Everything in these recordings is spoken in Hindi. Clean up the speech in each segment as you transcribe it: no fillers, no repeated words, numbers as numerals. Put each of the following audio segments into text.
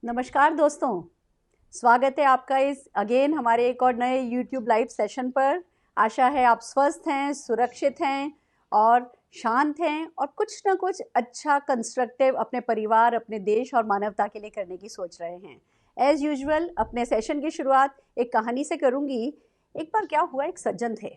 नमस्कार दोस्तों, स्वागत है आपका इस अगेन हमारे एक और नए YouTube लाइव सेशन पर। आशा है आप स्वस्थ हैं, सुरक्षित हैं और शांत हैं और कुछ ना कुछ अच्छा कंस्ट्रक्टिव अपने परिवार, अपने देश और मानवता के लिए करने की सोच रहे हैं। एज़ यूजुअल अपने सेशन की शुरुआत एक कहानी से करूँगी। एक बार क्या हुआ, एक सज्जन थे,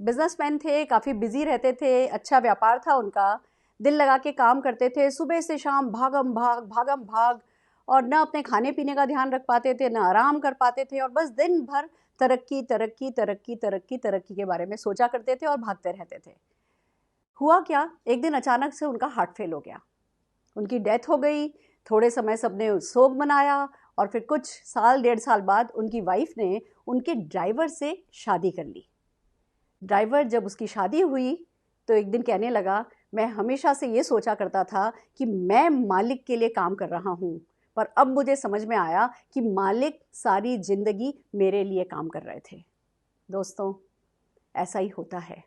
बिजनेसमैन थे, काफ़ी बिजी रहते थे, अच्छा व्यापार था उनका, दिल लगा के काम करते थे, सुबह से शाम भागम भाग और न अपने खाने पीने का ध्यान रख पाते थे, न आराम कर पाते थे और बस दिन भर तरक्की तरक्की तरक्की तरक्की तरक्की के बारे में सोचा करते थे और भागते रहते थे। हुआ क्या, एक दिन अचानक से उनका हार्ट फेल हो गया, उनकी डेथ हो गई। थोड़े समय सबने शोक मनाया और फिर कुछ साल, 1.5 साल बाद उनकी वाइफ ने उनके ड्राइवर से शादी कर ली। ड्राइवर जब उसकी शादी हुई तो एक दिन कहने लगा, मैं हमेशा से ये सोचा करता था कि मैं मालिक के लिए काम कर रहा हूँ, पर अब मुझे समझ में आया कि मालिक सारी जिंदगी मेरे लिए काम कर रहे थे। दोस्तों, ऐसा ही होता है।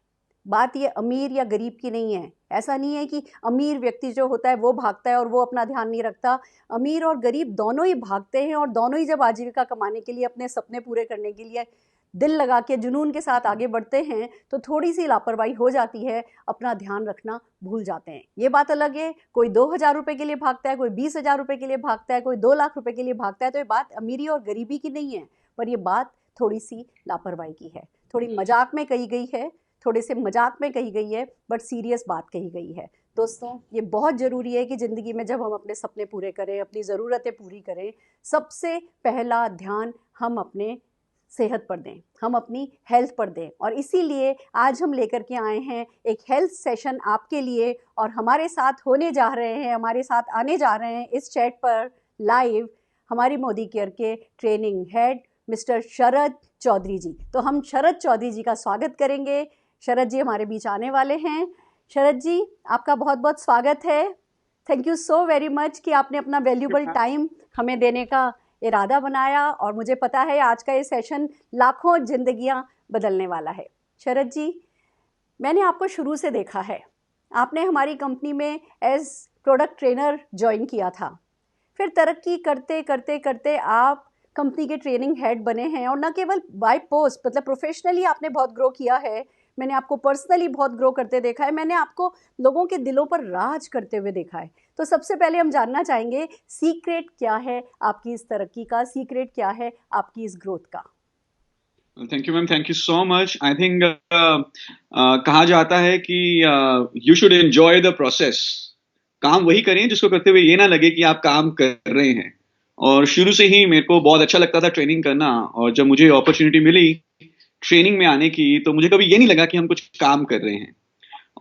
बात ये अमीर या गरीब की नहीं है। ऐसा नहीं है कि अमीर व्यक्ति जो होता है वो भागता है और वो अपना ध्यान नहीं रखता। अमीर और गरीब दोनों ही भागते हैं और दोनों ही जब आजीविका कमाने के लिए, अपने सपने पूरे करने के लिए दिल लगा के जुनून के साथ आगे बढ़ते हैं तो थोड़ी सी लापरवाही हो जाती है, अपना ध्यान रखना भूल जाते हैं। ये बात अलग है, कोई 2,000 रुपये के लिए भागता है, कोई 20,000 रुपये के लिए भागता है, कोई 2 लाख रुपये के लिए भागता है। तो ये बात अमीरी और गरीबी की नहीं है, पर ये बात थोड़ी सी लापरवाही की है, थोड़ी मजाक में कही गई है, थोड़े से मजाक में कही गई है, बट सीरियस बात कही गई है। दोस्तों, ये बहुत ज़रूरी है कि ज़िंदगी में जब हम अपने सपने पूरे करें, अपनी ज़रूरतें पूरी करें, सबसे पहला ध्यान हम अपने सेहत पर दें, हम अपनी हेल्थ पर दें। और इसीलिए आज हम लेकर के आए हैं एक हेल्थ सेशन आपके लिए, और हमारे साथ होने जा रहे हैं, हमारे साथ आने जा रहे हैं इस चैट पर लाइव हमारी मोदी केयर के training head mister Sharad Chaudhary जी। तो हम शरद चौधरी जी का स्वागत करेंगे। शरद जी हमारे बीच आने वाले हैं। शरद जी, आपका बहुत बहुत स्वागत है। Thank you so very much कि आपने अपना वैल्यूबल टाइम हमें देने का इरादा बनाया, और मुझे पता है आज का ये सेशन लाखों जिंदगियां बदलने वाला है। शरद जी, मैंने आपको शुरू से देखा है। आपने हमारी कंपनी में एज प्रोडक्ट ट्रेनर ज्वाइन किया था, फिर तरक्की करते करते करते आप कंपनी के ट्रेनिंग हेड बने हैं, और न केवल बाय पोस्ट, मतलब प्रोफेशनली आपने बहुत ग्रो किया है। मैंने आपको पर्सनली बहुत ग्रो करते देखा है, मैंने आपको लोगों के दिलों पर राज करते हुए देखा है। तो सबसे पहले हम जानना चाहेंगे, सीक्रेट क्या है आपकी इस तरक्की का, सीक्रेट क्या है आपकी इस ग्रोथ का? Thank you ma'am, thank you so much. I think कहा जाता है कि you should enjoy the process. काम वही करें जिसको करते हुए ये ना लगे कि आप काम कर रहे हैं। और शुरू से ही मेरे को बहुत अच्छा लगता था ट्रेनिंग करना, और जब मुझे अपॉर्चुनिटी मिली ट्रेनिंग में आने की तो मुझे कभी ये नहीं लगा कि हम कुछ काम कर रहे हैं।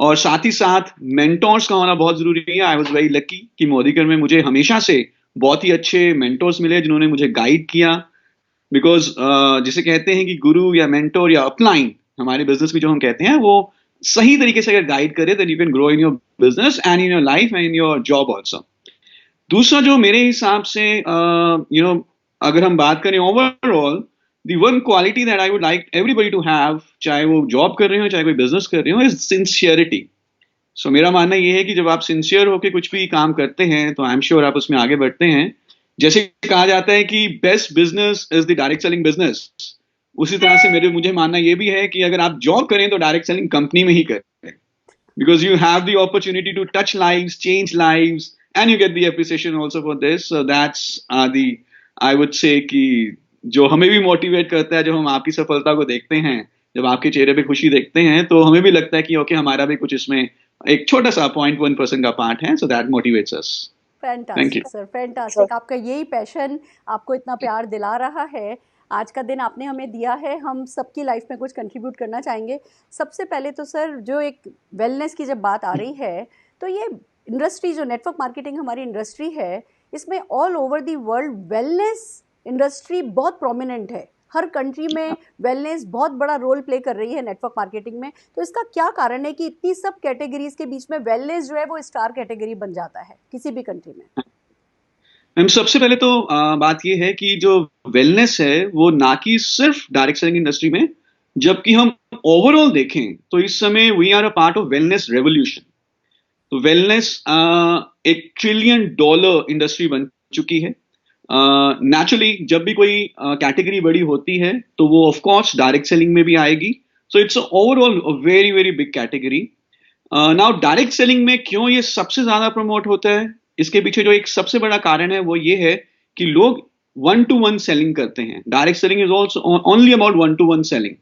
और साथ ही साथ मेंटोर्स का होना बहुत जरूरी है। आई वॉज वेरी लकी कि मोदीकर में मुझे हमेशा से बहुत ही अच्छे मेंटोर्स मिले जिन्होंने मुझे गाइड किया। बिकॉज जिसे कहते हैं कि गुरु या मेंटोर या अपलाइन, हमारे बिजनेस में जो हम कहते हैं, वो सही तरीके से अगर गाइड करे then you can grow in your business and in your life and in your job also. दूसरा जो मेरे हिसाब से अगर हम बात करें overall, the one quality that I would like everybody to have, चाहे वो जॉब कर रहे हो चाहे कोई बिजनेस कर रहे हो, इज सिंसियरिटी। सो मेरा मानना ये है कि जब आप सिंसियर होकर कुछ भी काम करते हैं तो आई एम श्योर आप उसमें आगे बढ़ते हैं। जैसे कहा जाता है कि best business is the direct selling business, उसी तरह से मुझे मानना ये भी है कि अगर आप जॉब करें तो डायरेक्ट सेलिंग कंपनी में ही करें, because you have the opportunity to touch lives, change lives, and you get the appreciation also for this. So that's the, I would say कि जो हमें भी मोटिवेट करता है, जब हम आपकी सफलता को देखते हैं, जब आपके चेहरे पे खुशी देखते हैं, तो हमें भी लगता है कि ओके, हमारा भी कुछ इसमें एक छोटा सा 0.1% का पार्ट है। So that motivates us. Thank you. Fantastic sir, fantastic. आपका यही पैशन आपको इतना प्यार दिला रहा है। आज का दिन आपने हमें दिया है, हम सबकी लाइफ में कुछ कंट्रीब्यूट करना चाहेंगे। सबसे पहले तो सर, जो एक वेलनेस की जब बात आ रही है, तो ये इंडस्ट्री, जो नेटवर्क मार्केटिंग हमारी इंडस्ट्री है, इसमें all over the world wellness industry बहुत प्रोमिनेंट है। हर कंट्री में वेलनेस बहुत बड़ा रोल प्ले कर रही है नेटवर्क मार्केटिंग में। तो इसका क्या कारण है कि इतनी सब कैटेगरीज के बीच में वेलनेस जो है वो स्टार कैटेगरी बन जाता है किसी भी कंट्री में? मैम, सबसे पहले तो बात यह है कि जो वेलनेस है वो ना कि सिर्फ डायरेक्ट सेलिंग इंडस्ट्री में, जबकि हम ओवरऑल देखें तो इस समय we are a part of wellness revolution. तो वेलनेस एक $1 ट्रिलियन इंडस्ट्री बन चुकी है। नेचुरली जब भी कोई कैटेगरी बड़ी होती है तो वो ऑफ कोर्स डायरेक्ट सेलिंग में भी आएगी. So it's overall very very big category. Now direct selling में क्यों ये सबसे ज्यादा प्रमोट होता है, इसके पीछे जो एक सबसे बड़ा कारण है वो ये है कि लोग वन टू वन सेलिंग करते हैं. Direct selling is also only about one to one selling.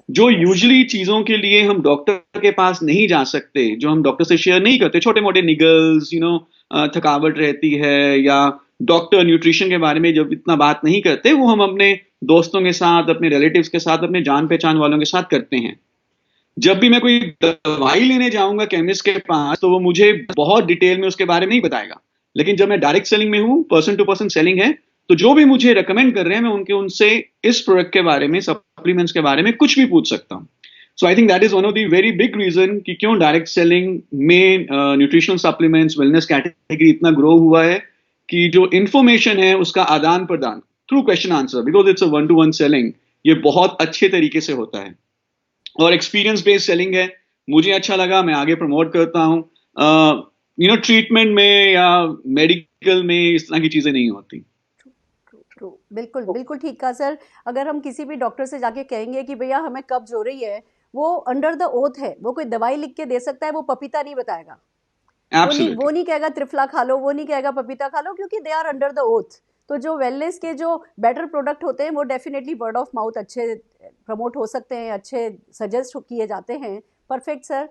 जो यूजुअली चीजों के लिए हम डॉक्टर के पास नहीं जा सकते, जो हम डॉक्टर से शेयर नहीं करते, छोटे मोटे निगल्स, थकावट रहती है, या डॉक्टर न्यूट्रिशन के बारे में जब इतना बात नहीं करते, वो हम अपने दोस्तों के साथ, अपने रिलेटिव्स के साथ, अपने जान पहचान वालों के साथ करते हैं. जब भी मैं कोई दवाई लेने जाऊंगा केमिस्ट के पास तो वो मुझे बहुत डिटेल में उसके बारे में नहीं बताएगा. लेकिन जब मैं डायरेक्ट सेलिंग में हूं, पर्सन टू पर्सन सेलिंग है, तो जो भी मुझे रेकमेंड कर रहे हैं मैं उनसे इस प्रोडक्ट के बारे में, सप्लीमेंट्स के बारे में कुछ भी पूछ सकता हूं. So I think that is one of the very big reason कि क्यों डायरेक्ट सेलिंग में न्यूट्रिशनल सप्लीमेंट्स वेलनेस कैटेगरी इतना ग्रो हुआ है, कि जो इंफॉर्मेशन है उसका आदान प्रदान through question answer, because it's a one to one selling, ये बहुत अच्छे तरीके से होता है. और एक्सपीरियंस बेस्ड सेलिंग है, मुझे अच्छा लगा, मैं आगे प्रमोट करता हूं. ट्रीटमेंट में या मेडिकल में इस तरह की चीजें नहीं होती. ट्रू, बिल्कुल बिल्कुल ठीक कहा सर. अगर हम किसी भी डॉक्टर से जाके कहेंगे कि भैया हमें कब्ज हो रही है, वो अंडर द ओथ है, वो कोई दवाई लिख के दे सकता है, वो पपीता नहीं बताएगा. वो नहीं कहेगा त्रिफला खा लो, वो नहीं कहेगा पपीता खा लो, क्योंकि they are under the oath. तो जो वेलनेस के जो बेटर प्रोडक्ट होते हैं वो डेफिनेटली वर्ड ऑफ माउथ अच्छे प्रमोट हो सकते हैं, अच्छे सजेस्ट किए जाते हैं. Perfect sir.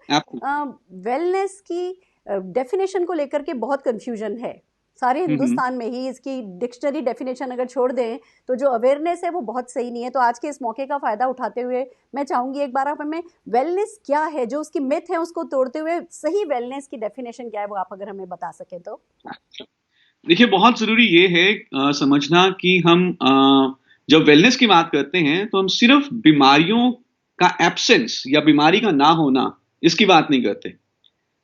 वेलनेस की डेफिनेशन को लेकर के बहुत कंफ्यूजन है सारे हिंदुस्तान में ही. इसकी डिक्शनरी डेफिनेशन अगर छोड़ दें तो जो अवेयरनेस है वो बहुत सही नहीं है. तो आज के इस मौके का फायदा उठाते हुए मैं चाहूंगी एक बार आप हमें वेलनेस क्या है, जो उसकी मिथ है उसको तोड़ते हुए सही वेलनेस की डेफिनेशन क्या है वो आप अगर हमें बता सके तो. देखिए, बहुत जरूरी ये है समझना कि हम जब वेलनेस की बात करते हैं तो हम सिर्फ बीमारियों का एब्सेंस या बीमारी का ना होना इसकी बात नहीं करते.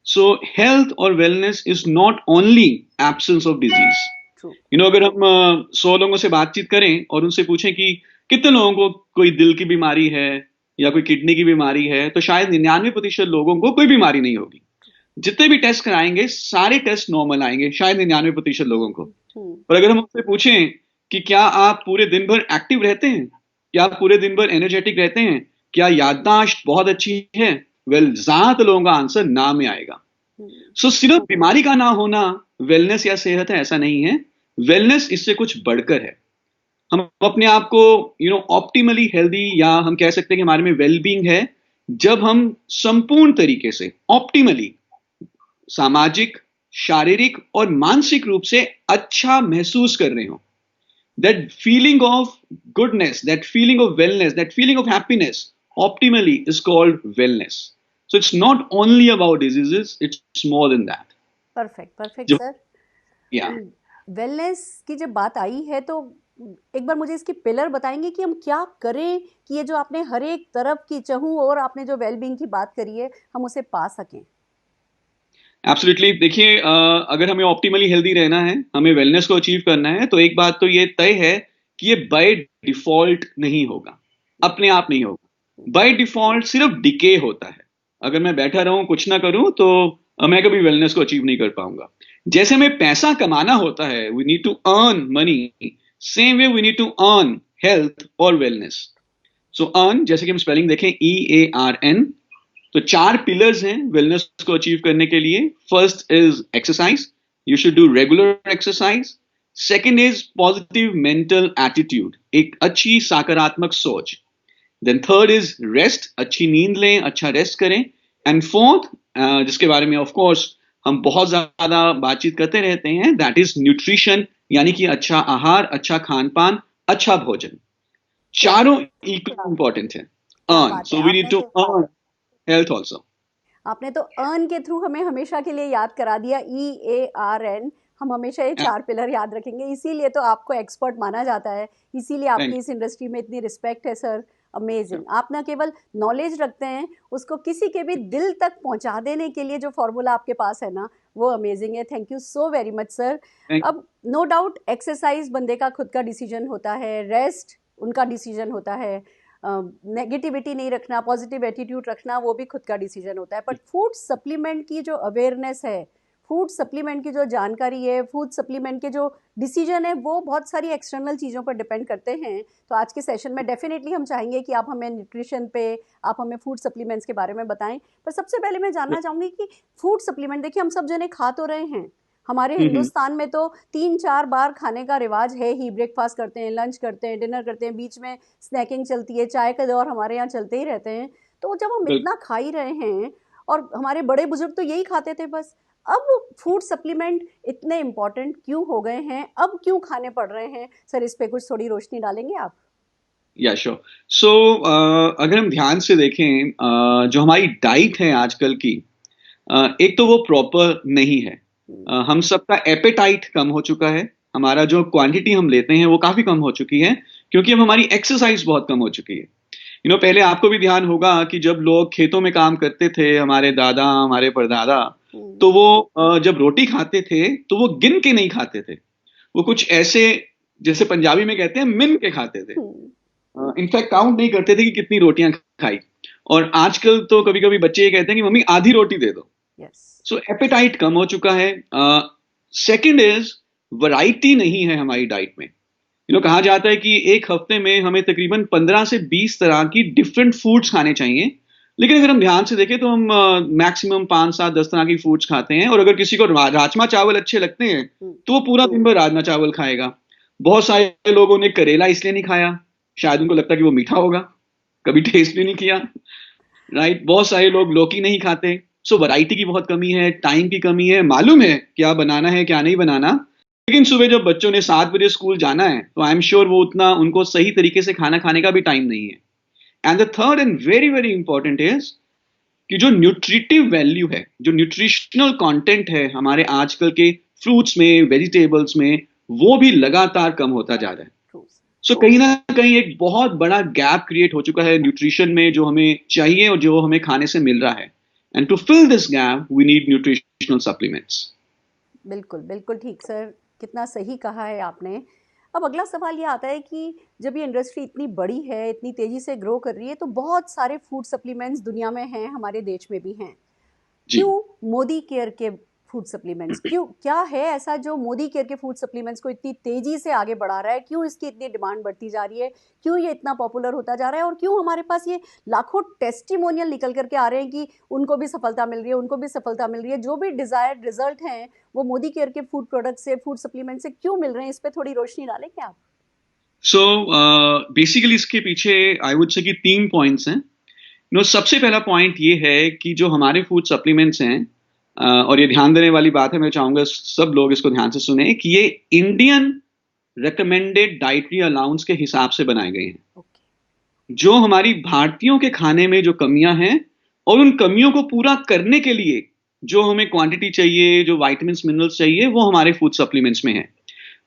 सो हेल्थ और wellness is not only absence of disease. अगर हम 100 लोगों से बातचीत करें और उनसे पूछें कि कितने लोगों को कोई दिल की बीमारी है या कोई किडनी की बीमारी है, तो शायद 99% लोगों को कोई बीमारी नहीं होगी. जितने भी टेस्ट कराएंगे सारे टेस्ट नॉर्मल आएंगे, शायद 99% लोगों को. पर अगर हम उनसे पूछें कि क्या आप पूरे दिन भर एक्टिव रहते हैं, क्या आप पूरे दिन भर एनर्जेटिक रहते हैं, क्या याददाश्त बहुत अच्छी है, ज्यादातर लोगों का आंसर ना में आएगा. सो सिर्फ बीमारी का ना होना वेलनेस या सेहत है ऐसा नहीं है. वेलनेस इससे कुछ बढ़कर है. हम अपने आप को ऑप्टिमली हेल्दी, या हम कह सकते हैं कि हमारे में वेलबींग है जब हम संपूर्ण तरीके से ऑप्टिमली सामाजिक, शारीरिक और मानसिक रूप से अच्छा महसूस कर रहे हो. That feeling of goodness, that feeling of wellness, that feeling of happiness optimally is called wellness. So it's not only about diseases, it's more than that. Perfect sir. Yeah. Wellness की जब बात आई है तो एक बार मुझे इसकी पिलर बताएंगे कि हम क्या करें कि ये जो आपने हर एक तरफ की चहू और आपने जो वेलबींग की बात करी है हम उसे पा सकें. एब्सोल्युटली. देखिए, अगर हमें ऑप्टिमली हेल्दी रहना है, हमें वेलनेस को अचीव करना है, तो एक बात तो ये तय है कि ये बाय डिफॉल्ट नहीं होगा, अपने आप नहीं होगा. बाय डिफॉल्ट सिर्फ डिके होता है. अगर मैं बैठा रहूं कुछ ना करूं तो मैं कभी वेलनेस को अचीव नहीं कर पाऊंगा. जैसे हमें पैसा कमाना होता है, we need to earn money, same way we need to earn health और वेलनेस. सो अर्न, जैसे कि हम स्पेलिंग देखें, EARN. तो 4 पिलर्स हैं वेलनेस को अचीव करने के लिए. First is exercise, you should do regular exercise. Second is positive mental attitude, एक अच्छी सकारात्मक सोच. देन थर्ड इज रेस्ट, अच्छी नींद लें, अच्छा रेस्ट करें. एंड फोर्थ, जिसके बारे में ऑफ कोर्स हम बहुत ज्यादा बातचीत करते रहते हैं, दैट इज न्यूट्रिशन, यानी कि अच्छा आहार, अच्छा खान पान, अच्छा भोजन. चारों इक्वली इंपॉर्टेंट है. Earn, so we need to earn health also. आपने तो अर्न के थ्रू हमें हमेशा के लिए याद करा दिया, EARN. हम हमेशा ये 4 पिलर याद रखेंगे, इसीलिए तो आपको एक्सपर्ट माना जाता है, इसीलिए आपकी इस इंडस्ट्री में इतनी रिस्पेक्ट है सर. अमेजिंग. आप ना केवल नॉलेज रखते हैं, उसको किसी के भी दिल तक पहुंचा देने के लिए जो फॉर्मूला आपके पास है ना, वो अमेजिंग है. Thank you so very much sir. अब नो डाउट एक्सरसाइज बंदे का खुद का डिसीजन होता है, रेस्ट उनका डिसीजन होता है, नेगेटिविटी नहीं रखना, पॉजिटिव एटीट्यूड रखना, वो भी खुद का डिसीजन होता है. बट फूड सप्लीमेंट की जो अवेयरनेस है, फूड सप्लीमेंट की जो जानकारी है, फूड सप्लीमेंट के जो डिसीजन है, वो बहुत सारी एक्सटर्नल चीज़ों पर डिपेंड करते हैं। तो आज के सेशन में डेफिनेटली हम चाहेंगे कि आप हमें न्यूट्रिशन पे, आप हमें फूड सप्लीमेंट्स के बारे में बताएं। पर सबसे पहले मैं जानना चाहूँगी कि फूड सप्लीमेंट, देखिए हम सब जने खा तो रहे हैं, हमारे हम्म। हिंदुस्तान में तो 3-4 बार खाने का रिवाज है ही। ब्रेकफास्ट करते हैं, लंच करते हैं, डिनर करते हैं, बीच में स्नैकिंग चलती है, चाय का दौर हमारे यहाँ चलते ही रहते हैं। तो जब हम बिल्कुल। इतना खा ही रहे हैं, और हमारे बड़े बुजुर्ग तो यही खाते थे बस, अब फूड सप्लीमेंट इतने इम्पोर्टेंट क्यों हो गए हैं, अब क्यों खाने पड़ रहे हैं सर? इस पे कुछ थोड़ी रोशनी डालेंगे आप? या श्योर। सो अगर हम ध्यान से देखें, जो हमारी डाइट है आजकल की, एक तो वो प्रॉपर नहीं है। हम सबका एपेटाइट कम हो चुका है, हमारा जो क्वांटिटी हम लेते हैं वो काफी कम हो चुकी है, क्योंकि अब हमारी एक्सरसाइज बहुत कम हो चुकी है। पहले आपको भी ध्यान होगा कि जब लोग खेतों में काम करते थे, हमारे दादा, हमारे परदादा, तो वो जब रोटी खाते थे तो वो गिन के नहीं खाते थे। वो कुछ ऐसे, जैसे पंजाबी में कहते हैं, मिन के खाते थे। इनफैक्ट काउंट नहीं करते थे कि कितनी रोटियां खाई। और आजकल तो कभी कभी बच्चे ये कहते हैं कि मम्मी आधी रोटी दे दो। यस। सो एपेटाइट कम हो चुका है। सेकंड इज, वैरायटी नहीं है हमारी डाइट में। कहा जाता है कि एक हफ्ते में हमें तकरीबन 15 से 20 तरह की डिफरेंट फूड्स खाने चाहिए, लेकिन अगर हम ध्यान से देखें तो हम मैक्सिमम 5-7-10 तरह की फूड्स खाते हैं। और अगर किसी को राजमा चावल अच्छे लगते हैं तो वो पूरा दिन भर राजमा चावल खाएगा। बहुत सारे लोगों ने करेला इसलिए नहीं खाया, शायद उनको लगता कि वो मीठा होगा, कभी टेस्ट भी नहीं किया। राइट। बहुत सारे लोग लौकी नहीं खाते। सो वैरायटी की बहुत कमी है, टाइम की कमी है, मालूम है क्या बनाना है क्या नहीं बनाना, लेकिन सुबह जब बच्चों ने 7 बजे स्कूल जाना है तो आई एम श्योर वो उतना उनको सही तरीके से खाना खाने का भी टाइम नहीं है। And the third and very very important is कि जो न्यूट्रिटिव वैल्यू है, जो न्यूट्रिशनल कंटेंट है हमारे आजकल के फ्रूट्स में, वेजिटेबल्स में, वो भी लगातार कम होता जा रहा है। सो कहीं ना कहीं एक बहुत बड़ा गैप क्रिएट हो चुका है न्यूट्रिशन में, जो हमें चाहिए और जो हमें खाने से मिल रहा है। And to fill this gap we need nutritional supplements. बिल्कुल बिल्कुल ठीक सर, कितना सही कहा है आपने। अब अगला सवाल ये आता है कि जब ये इंडस्ट्री इतनी बड़ी है, इतनी तेज़ी से ग्रो कर रही है, तो बहुत सारे फूड सप्लीमेंट्स दुनिया में हैं, हमारे देश में भी हैं। जी। क्यों मोदी केयर के फूड सप्लीमेंट्स, क्यों, क्या है ऐसा जो मोदी केयर के फूड सप्लीमेंट्स को इतनी तेजी से आगे बढ़ा रहा है? क्यों इसकी इतनी डिमांड बढ़ती जा रही है? क्यों ये इतना पॉपुलर होता जा रहा है? और क्यों हमारे पास ये लाखों टेस्टिमोनियल निकल करके आ रहे हैं कि उनको भी सफलता मिल रही है, उनको भी सफलता मिल रही है, जो भी डिजायर्ड रिजल्ट हैं वो मोदी केयर के फूड प्रोडक्ट से, फूड सप्लीमेंट से क्यों मिल रहे हैं? इस पर थोड़ी रोशनी डालेंगे आप? सो बेसिकली इसके पीछे आई वुड से कि 3 पॉइंट्स हैं। सबसे पहला पॉइंट ये है कि जो हमारे फूड सप्लीमेंट्स हैं, और ये ध्यान देने वाली बात है, मैं चाहूंगा सब लोग इसको ध्यान से सुने, कि ये इंडियन रिकमेंडेड डाइटरी अलाउंस के हिसाब से बनाए गए हैं। जो हमारी भारतीयों के खाने में जो कमियां हैं, और उन कमियों को पूरा करने के लिए जो हमें क्वांटिटी चाहिए, जो विटामिन्स मिनरल्स चाहिए, वो हमारे फूड सप्लीमेंट्स में है।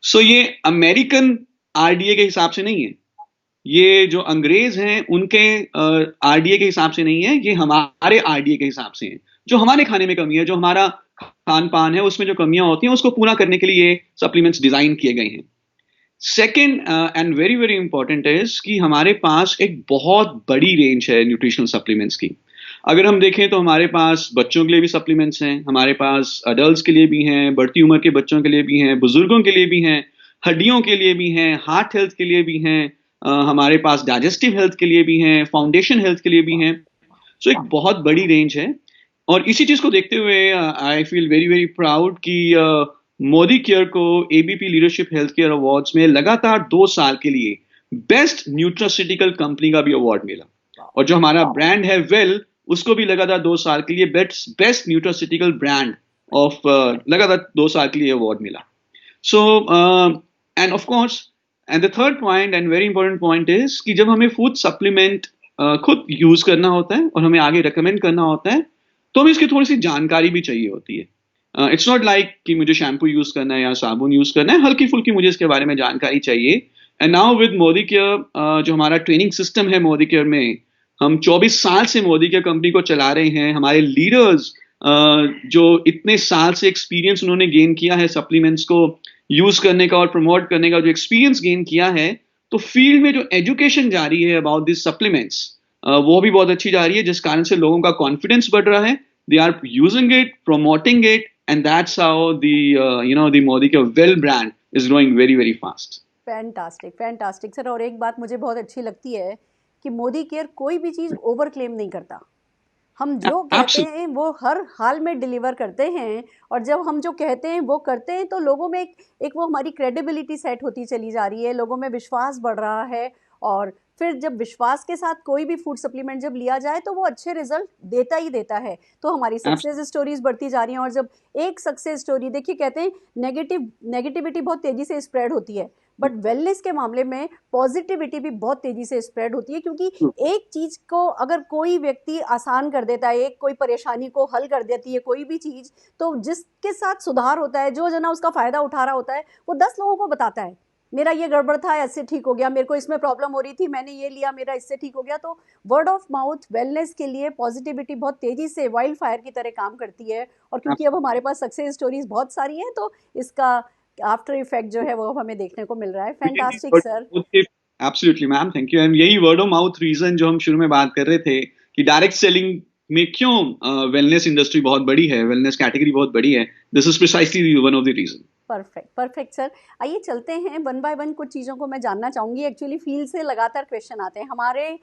सो ये अमेरिकन आरडीए के हिसाब से नहीं है, ये जो अंग्रेज हैं उनके आरडीए के हिसाब से नहीं है, ये हमारे आरडीए के हिसाब से है। जो हमारे खाने में कमी है, जो हमारा खान पान है उसमें जो कमियां होती हैं, उसको पूरा करने के लिए ये सप्लीमेंट्स डिजाइन किए गए हैं। Second and very very important is कि हमारे पास एक बहुत बड़ी रेंज है न्यूट्रिशनल सप्लीमेंट्स की। अगर हम देखें तो हमारे पास बच्चों के लिए भी सप्लीमेंट्स हैं, हमारे पास अडल्ट्स के लिए भी हैं, बढ़ती उम्र के बच्चों के लिए भी हैं, बुजुर्गों के लिए भी हैं, हड्डियों के लिए भी हैं, हार्ट हेल्थ के लिए भी हैं, हमारे पास डाइजेस्टिव हेल्थ के लिए भी हैं, फाउंडेशन हेल्थ के लिए भी हैं। सो एक बहुत बड़ी रेंज है। और इसी चीज को देखते हुए I feel very very proud कि मोदी केयर को ABP leadership health care awards में लगातार 2 साल के लिए बेस्ट न्यूट्रास्यूटिकल कंपनी का भी अवार्ड मिला। और जो हमारा ब्रांड है वेल, उसको भी लगातार 2 साल के लिए बेस्ट न्यूट्रास्यूटिकल ब्रांड ऑफ लगातार 2 साल के लिए अवार्ड मिला। So end of course, and the third point and very important point is कि जब हमें फूड सप्लीमेंट खुद यूज करना होता है और हमें आगे रिकमेंड करना होता है, तो हमें इसकी थोड़ी सी जानकारी भी चाहिए होती है। इट्स नॉट लाइक कि मुझे शैम्पू यूज करना है या साबुन यूज करना है, हल्की फुल्की मुझे इसके बारे में जानकारी चाहिए। And now with Modi care, जो हमारा ट्रेनिंग सिस्टम है मोदी केयर में, हम 24 साल से मोदी केयर कंपनी को चला रहे हैं। हमारे लीडर्स जो इतने साल से एक्सपीरियंस उन्होंने गेन किया है सप्लीमेंट्स को यूज करने का और प्रमोट करने का, जो एक्सपीरियंस गेन किया है, तो फील्ड में जो एजुकेशन जारी है अबाउट दिस सप्लीमेंट्स, वो भी बहुत अच्छी जा रही है, जिस कारण से लोगों का कॉन्फिडेंस बढ़ रहा है। They are using it, promoting it and that's how the Modi Care Well brand is growing very very fast. Fantastic fantastic sir. और एक बात मुझे बहुत अच्छी लगती है कि मोदी केयर कोई भी चीज़ ओवर क्लेम नहीं करता। हम जो कहते Absolutely. हैं वो हर हाल में डिलीवर करते हैं, और जब हम जो कहते हैं वो करते हैं तो लोगों में एक वो हमारी क्रेडिबिलिटी सेट होती चली जा रही है, लोगों में विश्वास बढ़ रहा है। और फिर जब विश्वास के साथ कोई भी फूड सप्लीमेंट जब लिया जाए तो वो अच्छे रिजल्ट देता ही देता है। तो हमारी सक्सेस स्टोरीज बढ़ती जा रही हैं, और जब एक सक्सेस स्टोरी, देखिए कहते हैं नेगेटिविटी बहुत तेज़ी से स्प्रेड होती है, बट वेलनेस के मामले में पॉजिटिविटी भी बहुत तेज़ी से स्प्रेड होती है, क्योंकि एक चीज़ को अगर कोई व्यक्ति आसान कर देता है, एक कोई परेशानी को हल कर देती है कोई भी चीज़, तो जिसके साथ सुधार होता है, जो जना उसका फ़ायदा उठा रहा होता है, वो 10 लोगों को बताता है मेरा ये गड़बड़ था, ऐसे ठीक हो गया, मेरे को इसमें प्रॉब्लम हो रही थी, मैंने ये लिया, मेरा इससे ठीक हो गया। तो वर्ड ऑफ माउथ वेलनेस के लिए पॉजिटिविटी बहुत तेज़ी से वाइल्ड फायर की तरह काम करती है। और क्योंकि अब हमारे पास सक्सेस स्टोरीज बहुत सारी हैं, तो इसका आफ्टर इफेक्ट जो है वो हमें देखने को मिल रहा है। Fantastic sir. Absolutely ma'am, thank you. And यही वर्ड ऑफ माउथ रीजन जो हम शुरू में बात कर रहे थे कि डायरेक्ट सेलिंग में क्यों वेलनेस इंडस्ट्री बहुत बड़ी है, वेलनेस कैटेगरी बहुत बड़ी है, this is precisely one of the reason. Perfect perfect sir. आइए चलते हैं वन बाय वन, कुछ चीज़ों को मैं जानना चाहूँगी। एक्चुअली फील्ड से लगातार क्वेश्चन आते हैं हमारे,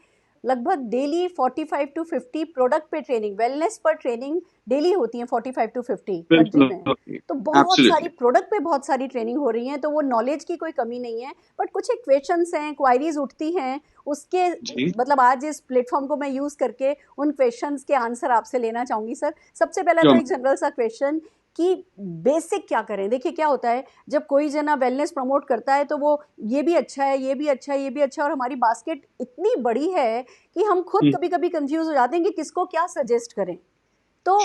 लगभग डेली 45 टू 50 प्रोडक्ट पे ट्रेनिंग, वेलनेस पर ट्रेनिंग डेली होती है 45 टू 50 कंट्री में। तो बहुत सारी प्रोडक्ट पे बहुत सारी ट्रेनिंग हो रही है, तो वो नॉलेज की कोई कमी नहीं है, बट कुछ एक क्वेश्चंस हैं, क्वायरीज उठती हैं, उसके मतलब आज इस प्लेटफॉर्म को मैं यूज़ करके उन क्वेश्चंस के आंसर आपसे लेना चाहूँगी सर। सबसे पहला तो एक जनरल सा क्वेश्चन कि बेसिक क्या करें। देखिए क्या होता है, जब कोई जना वेलनेस प्रमोट करता है तो वो ये भी अच्छा है, ये भी अच्छा है, ये भी अच्छा है, और हमारी बास्केट इतनी बड़ी है कि हम खुद कभी कभी कंफ्यूज हो जाते हैं कि किसको क्या सजेस्ट करें। तो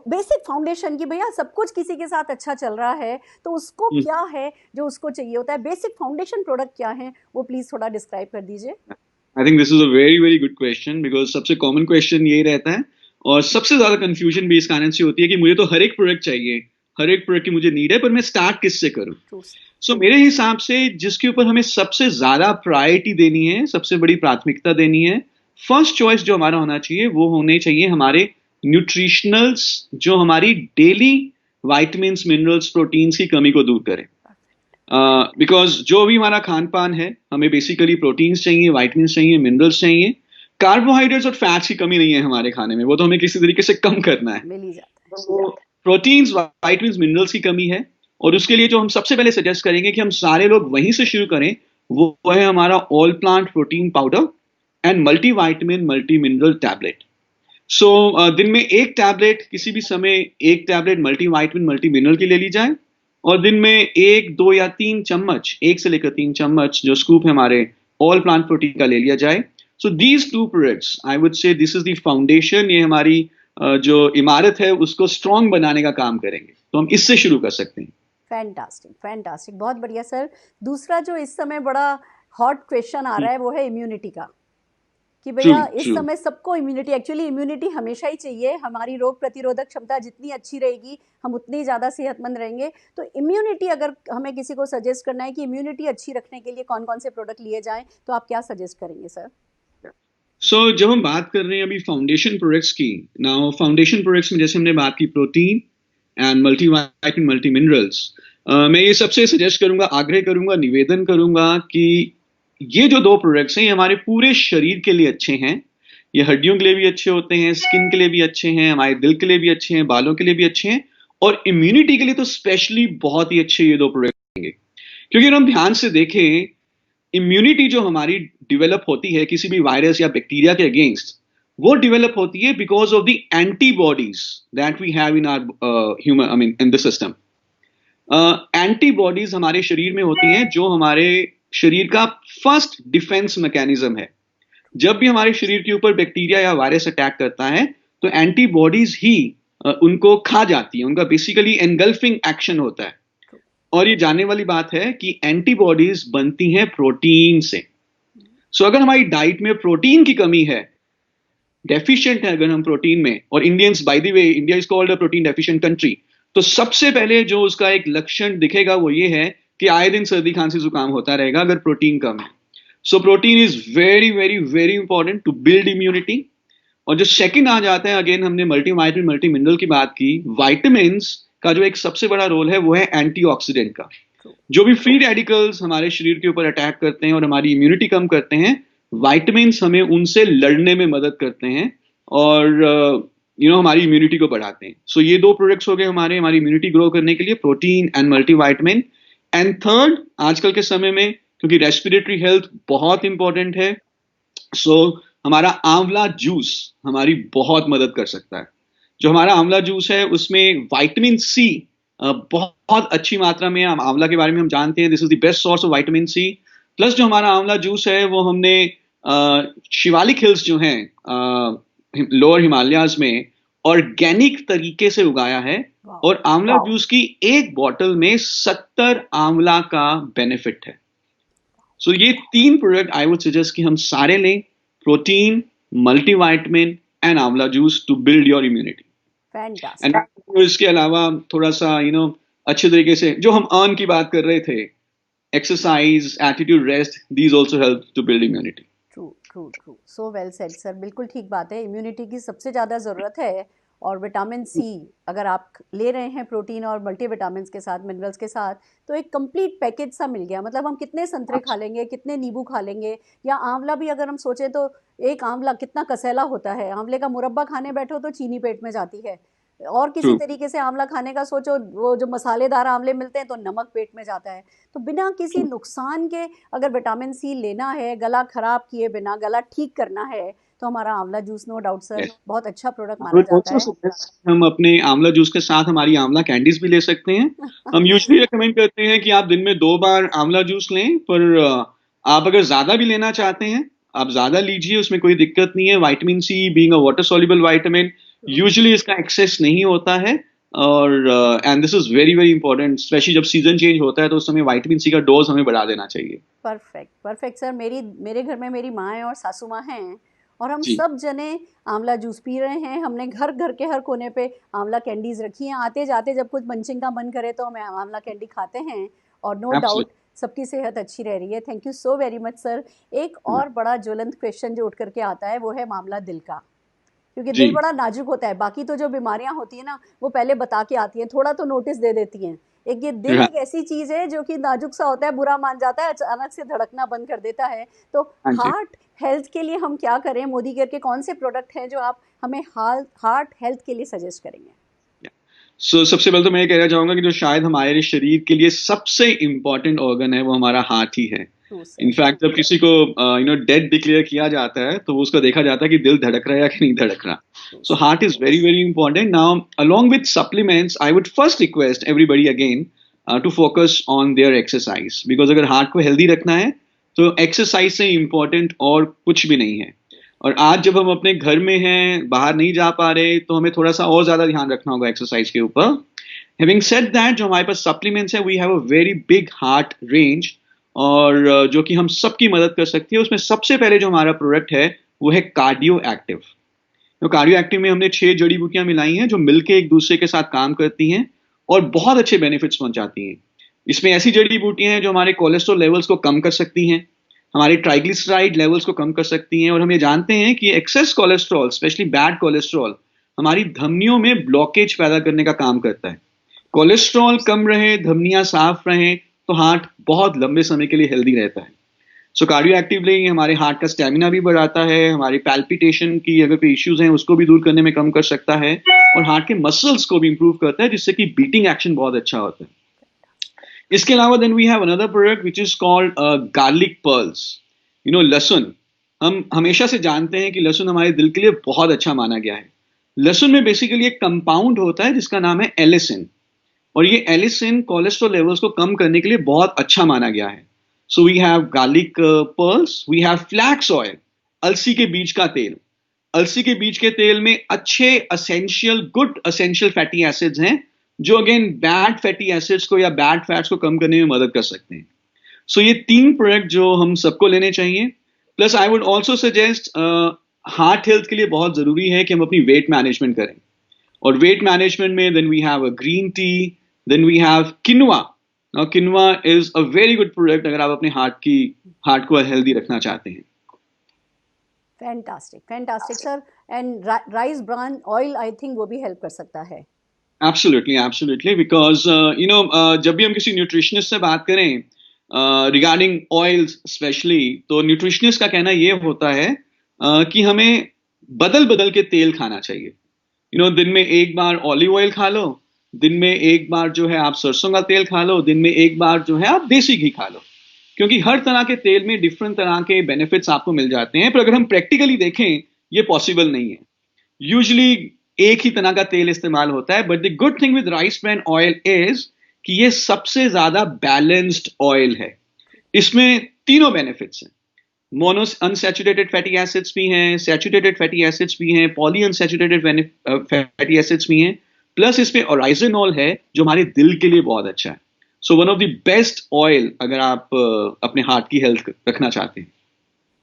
बेसिक फाउंडेशन की भैया सब कुछ किसी के साथ अच्छा चल रहा है, तो उसको क्या है जो उसको चाहिए होता है, बेसिक फाउंडेशन प्रोडक्ट क्या है, वो प्लीज थोड़ा डिस्क्राइब कर दीजिए। I think this is a very very good question, because सबसे कॉमन क्वेश्चन यही रहता है, और सबसे ज्यादा कंफ्यूजन भी इस कारण से होती है कि मुझे तो हर एक प्रोडक्ट चाहिए, हर एक प्रोडक्ट की मुझे नीड है, पर मैं स्टार्ट किससे करूं। सो मेरे हिसाब से जिसके ऊपर हमें सबसे ज्यादा प्रायोरिटी देनी है, सबसे बड़ी प्राथमिकता देनी है, फर्स्ट चॉइस जो हमारा होना चाहिए वो होने चाहिए हमारे न्यूट्रिशनल्स, जो हमारी डेली वाइटामिन्स, मिनरल्स, प्रोटीन्स की कमी को दूर करें। बिकॉज जो भी हमारा खान पान है, हमें बेसिकली प्रोटीन्स चाहिए, वाइटामिन्स चाहिए, मिनरल्स चाहिए। कार्बोहाइड्रेट्स और फैट्स की कमी नहीं है हमारे खाने में, वो तो हमें किसी तरीके से कम करना है। तो प्रोटीन्स, वाइटामिन्स, मिनरल्स की कमी है, और उसके लिए जो हम सबसे पहले सजेस्ट करेंगे कि हम सारे लोग वहीं से शुरू करें, वो है हमारा all plant protein powder and multi vitamin multi mineral tablet. So दिन में एक टैबलेट, किसी भी समय एक tablet multi vitamin multi mineral की ले ली जाए, और दिन में 1, 2 या 3 चम्मच, 1 से लेकर 3 चम्मच जो स्कूप है हमारे ऑल प्लांट प्रोटीन का ले लिया जाए। So these 2 products, I would से दिस इज द फाउंडेशन। ये हमारी जो इमारत है उसको स्ट्रॉन्ग बनाने का काम करेंगे, तो हम इससे शुरू कर सकते हैं। फैंटास्टिक फैंटास्टिक, बहुत बढ़िया सर। दूसरा जो इस समय बड़ा हॉट क्वेश्चन आ रहा है वो है इम्यूनिटी का, कि भैया इस समय सबको इम्यूनिटी, एक्चुअली इम्यूनिटी हमेशा ही चाहिए, हमारी रोग प्रतिरोधक क्षमता जितनी अच्छी रहेगी हम उतनी ज़्यादा सेहतमंद रहेंगे। तो इम्यूनिटी, अगर हमें किसी को सजेस्ट करना है कि इम्यूनिटी अच्छी रखने के लिए कौन कौन से प्रोडक्ट लिए जाएं, तो आप क्या सजेस्ट करेंगे सर? जब हम बात कर रहे हैं अभी फाउंडेशन प्रोडक्ट्स की, नाउ फाउंडेशन प्रोडक्ट्स में जैसे हमने बात की protein and multi vitamin multi minerals, मैं ये सबसे सजेस्ट करूंगा, आग्रह करूंगा, निवेदन करूंगा कि ये जो 2 प्रोडक्ट्स हैं ये हमारे पूरे शरीर के लिए अच्छे हैं। ये हड्डियों के लिए भी अच्छे होते हैं, स्किन के लिए भी अच्छे हैं, हमारे दिल के लिए भी अच्छे हैं, बालों के लिए भी अच्छे हैं, और इम्यूनिटी के लिए तो स्पेशली बहुत ही अच्छे ये 2 प्रोडक्ट होंगे। क्योंकि अगर हम ध्यान से देखें, इम्यूनिटी जो हमारी डेवलप होती है किसी भी वायरस या बैक्टीरिया के अगेंस्ट, वो डेवलप होती है because of the antibodies that we have in our human, I mean in the system. Antibodies हमारे शरीर में होती हैं जो हमारे शरीर का फर्स्ट डिफेंस मैकेनिज्म है। जब भी हमारे शरीर के ऊपर बैक्टीरिया या वायरस अटैक करता है तो एंटीबॉडीज ही उनको खा जाती है, उनका बेसिकली एनगल्फिंग एक्शन होता है। और ये जानने वाली बात है कि एंटीबॉडीज बनती हैं प्रोटीन से। सो अगर हमारी डाइट में प्रोटीन की कमी है, डेफिशिएंट है अगर हम प्रोटीन में, और Indians, by the way, India is called a protein deficient country, तो सबसे पहले जो उसका एक लक्षण दिखेगा वो ये है कि आए दिन सर्दी खांसी जुकाम होता रहेगा अगर प्रोटीन कम है। So protein is very very very important to build immunity. और जो सेकंड आ जाता है, अगेन हमने मल्टी वाइटामिन मल्टी मिनरल की बात की, वाइटामिन्स का जो एक सबसे बड़ा रोल है वो है एंटीऑक्सीडेंट का। जो भी फ्री रेडिकल्स हमारे शरीर के ऊपर अटैक करते हैं और हमारी इम्यूनिटी कम करते हैं, वाइटामिन्स हमें उनसे लड़ने में मदद करते हैं और हमारी इम्यूनिटी को बढ़ाते हैं। सो ये दो प्रोडक्ट्स हो गए हमारी इम्यूनिटी ग्रो करने के लिए, protein and multivitamin. And third, आजकल के समय में क्योंकि रेस्पिरेटरी हेल्थ बहुत इंपॉर्टेंट है, सो हमारा आंवला जूस हमारी बहुत मदद कर सकता है। जो हमारा आंवला जूस है उसमें विटामिन सी बहुत अच्छी मात्रा में, आंवला के बारे में हम जानते हैं, this is the best source of vitamin C. Plus जो हमारा आंवला जूस है वो हमने शिवालिक हिल्स जो हैं लोअर हिमालयाज में ऑर्गेनिक तरीके से उगाया है, और आंवला जूस की एक बॉटल में 70 आंवला का बेनिफिट है। सो ये 3 प्रोडक्ट आई वुड सजेस्ट कि हम सारे लें, protein, multivitamin and amla juice to build your immunity. And इसके अलावा थोड़ा सा अच्छे तरीके से जो हम अर्न की बात कर रहे थे, exercise, attitude, rest, these also help to build immunity. True, so well said sir, बिल्कुल ठीक बात है। इम्यूनिटी की सबसे ज़्यादा ज़रूरत है, और विटामिन सी अगर आप ले रहे हैं प्रोटीन और मल्टीविटामिन के साथ, मिनरल्स के साथ, तो एक कंप्लीट पैकेज सा मिल गया। मतलब हम कितने संतरे खा लेंगे, कितने नींबू खा लेंगे, या आंवला भी अगर हम सोचें तो एक आंवला कितना कसैला होता है, आंवले का मुरब्बा खाने बैठो तो चीनी पेट में जाती है, और किसी तरीके से आंवला खाने का सोचो, वो जो मसालेदार आंवले मिलते हैं तो नमक पेट में जाता है। तो बिना किसी नुकसान के अगर विटामिन सी लेना है, गला खराब किए बिना गला ठीक करना है, तो हमारा आंवला जूस नो डाउट सर बहुत अच्छा प्रोडक्ट माना जाता है। हम अपने आंवला जूस के साथ हमारी आंवला कैंडीज भी ले सकते हैं। हम यूजुअली रेकमेंड करते हैं कि आप दिन में 2 बार आंवला जूस लें, पर आप अगर ज्यादा भी लेना चाहते हैं आप ज्यादा लीजिए, उसमें कोई दिक्कत नहीं है। Vitamin C being a water soluble vitamin, usually इसका एक्सेस नहीं होता है, और and this is very very important, specially जब सीजन चेंज होता है तो उस समय विटामिन सी का डोज हमें बढ़ा देना चाहिए। Perfect sir. मेरे घर में मेरी माँ और सासू माँ हैं, और हम सब जने आंवला जूस पी रहे हैं। हमने घर के हर कोने पे आंवला कैंडीज रखी हैं। आते जाते जब कुछ मंचिंग का मन करे तो हम आंवला कैंडी खाते हैं, और नो डाउट सबकी सेहत अच्छी रह रही है। Thank you so very much sir. एक और बड़ा ज्वलंत क्वेश्चन जो उठ करके आता है वो है मामला दिल का, क्योंकि दिल बड़ा नाजुक होता है। बाकी तो जो बीमारियां होती है ना वो पहले बता के आती हैं, थोड़ा तो नोटिस दे देती हैं। एक ये दिल एक ऐसी चीज है जो कि नाजुक सा होता है, बुरा मान जाता है, अचानक से धड़कना बंद कर देता है। तो हार्ट हेल्थ के लिए हम क्या करें? मोदी केयर के कौन से प्रोडक्ट हैं जो आप हमें हार्ट हेल्थ के लिए सजेस्ट करेंगे? सबसे पहले तो मैं ये कहना चाहूंगा कि जो शायद हमारे शरीर के लिए सबसे इंपॉर्टेंट ऑर्गन है वो हमारा हार्ट ही है। इनफैक्ट जब किसी को डेड डिक्लेयर किया जाता है तो उसका देखा जाता है कि दिल धड़क रहा है या कि नहीं धड़क रहा। So heart is very very important. Now along with supplements I would first request everybody again to focus on their exercise, because अगर हार्ट को हेल्दी रखना है तो एक्सरसाइज से इंपॉर्टेंट और कुछ भी नहीं है। और आज जब हम अपने घर में हैं, बाहर नहीं जा पा रहे, तो हमें थोड़ा सा और ज्यादा ध्यान रखना होगा एक्सरसाइज के ऊपर। हैविंग सेड दैट, जो हमारे पास सप्लीमेंट्स है, we have a very big heart range, और जो कि हम सबकी मदद कर सकती है। उसमें सबसे पहले जो हमारा प्रोडक्ट है वो है कार्डियो एक्टिव। तो कार्डियो एक्टिव में हमने 6 जड़ी बूटियां मिलाई हैं जो मिलकर एक दूसरे के साथ काम करती हैं और बहुत अच्छे बेनिफिट्स पहुंचाती हैं। इसमें ऐसी जड़ी बूटियां हैं जो हमारे कोलेस्ट्रॉल लेवल्स को कम कर सकती हैं, हमारे ट्राइग्लिसराइड लेवल्स को कम कर सकती हैं, और हम ये जानते हैं कि excess cholesterol, specially bad cholesterol, हमारी धमनियों में ब्लॉकेज पैदा करने का काम करता है। कोलेस्ट्रॉल कम रहे, धमनियां साफ रहें, तो हार्ट बहुत लंबे समय के लिए हेल्दी रहता है। सो कार्डियो एक्टिवली हमारे हार्ट का स्टेमिना भी बढ़ाता है, हमारी पैल्पिटेशन की अगर कोई इश्यूज हैं उसको भी दूर करने में कम कर सकता है, और हार्ट के मसल्स को भी इंप्रूव करता है, जिससे कि बीटिंग एक्शन बहुत अच्छा होता है। इसके अलावा then we have another product which is called garlic pearls. लहसुन, हम हमेशा से जानते हैं कि लहसुन हमारे दिल के लिए बहुत अच्छा माना गया है। लहसुन में बेसिकली एक कंपाउंड होता है जिसका नाम है एलिसिन, और ये एलिसिन कोलेस्ट्रॉल लेवल्स को कम करने के लिए बहुत अच्छा माना गया है। So we have garlic pearls, we have flax oil, अलसी के बीज का तेल। अलसी के बीज के तेल में अच्छे गुड असेंशियल फैटी एसिड्स हैं जो अगेन बैड फैटी एसिड्स को या बैड फैट्स को कम करने में मदद कर सकते हैं। सो ये 3 प्रोडक्ट जो हम सबको लेने चाहिए। Plus I would also suggest, heart health के लिए बहुत जरूरी है कि हम अपनी वेट मैनेजमेंट करें, और वेट मैनेजमेंट में then we have a green tea, then we have quinoa. Now quinoa is a very good product अगर आप अपने हार्ट को हेल्दी रखना चाहते हैं। Fantastic sir. And rice bran oil I think वो भी हेल्प कर सकता है। एब्सोल्युटली एब्सोल्युटली बिकॉज जब भी हम किसी न्यूट्रिशनिस्ट से बात करें रिगार्डिंग ऑयल्स स्पेशली, तो न्यूट्रिशनिस्ट का कहना ये होता है कि हमें बदल बदल के तेल खाना चाहिए। दिन में एक बार ऑलिव ऑयल खा लो, दिन में एक बार जो है आप सरसों का तेल खा लो, दिन में एक बार जो है आप देसी घी खा लो। क्योंकि हर तरह के तेल में डिफरेंट तरह के बेनिफिट्स आपको मिल जाते हैं, पर अगर हम प्रैक्टिकली देखें ये पॉसिबल नहीं है। यूजुअली एक ही तरह का तेल इस्तेमाल होता है, but the good thing with rice bran oil is कि ये सबसे ज्यादा बैलेंस्ड ऑयल है। इसमें तीनों बेनिफिट्स हैं। मोनो अनसैचुरेटेड फैटी एसिड्स भी हैं, सैचुरेटेड फैटी एसिड्स भी हैं, पॉली अनसैचुरेटेड फैटी एसिड्स भी हैं, प्लस इसमें ओराइजोनॉल है जो हमारे दिल के लिए बहुत अच्छा है। So one of the best oil अगर आप अपने हार्ट की हेल्थ रखना चाहते हैं।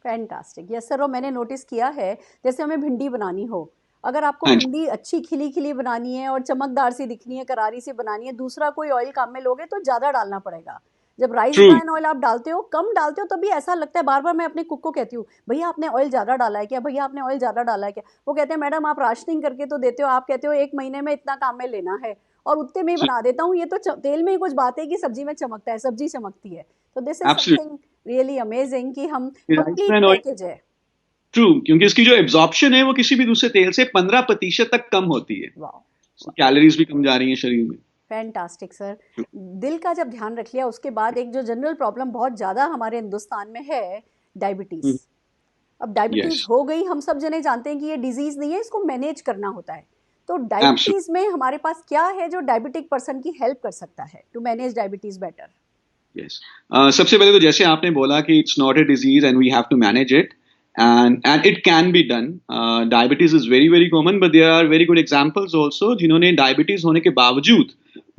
Fantastic, yes sir. और मैंने नोटिस किया है, जैसे हमें भिंडी बनानी हो, अगर आपको हाँ जी। भिंडी अच्छी खिली खिली बनानी है और चमकदार सी दिखनी है, करारी सी बनानी है, दूसरा कोई ऑयल काम में लोगे तो ज़्यादा डालना पड़ेगा। जब राइस ट्रू। ब्रान ऑयल आप डालते हो, कम डालते हो, तभी ऐसा लगता है। बार बार मैं अपने कुक को कहती हूँ, भैया आपने ऑयल ज़्यादा डाला है क्या, भैया आपने ऑयल ज़्यादा डाला है क्या। वो कहते हैं मैडम आप राशनिंग करके तो देते हो, आप कहते हो एक महीने में इतना काम में लेना है, और उतने में ही बना देता हूँ। ये तो तेल में ही कुछ बात है कि सब्जी में चमकता है, सब्जी चमकती है। तो this is something really amazing कि हम rice complete bran oil package है। ट्रू, क्योंकि इसकी जो एब्जॉर्प्शन है वो किसी भी दूसरे तेल से 15% तक कम होती है। वाह, कैलोरीज भी कम जा रही हैं शरीर में। Fantastic sir. दिल का जब ध्यान रख लिया, उसके बाद एक जो जनरल प्रॉब्लम बहुत ज़्यादा हमारे हिंदुस्तान में है, डायबिटीज़। अब डायबिटीज़ यस, हो गई, हम सब जने जानते हैं कि ये डिजीज़ नहीं है, इसको मैनेज करना होता है। तो एब्सोल्युटली। डायबिटीज़ में हमारे पास क्या है जो डायबिटिक पर्सन की हेल्प कर सकता है to manage diabetes better? Yes, सबसे पहले तो जैसे आपने बोला कि it's not a disease and we have to manage it, and it can be done. Diabetes is very very common, but there are very good examples also जिन्होंने डायबिटीज होने के बावजूद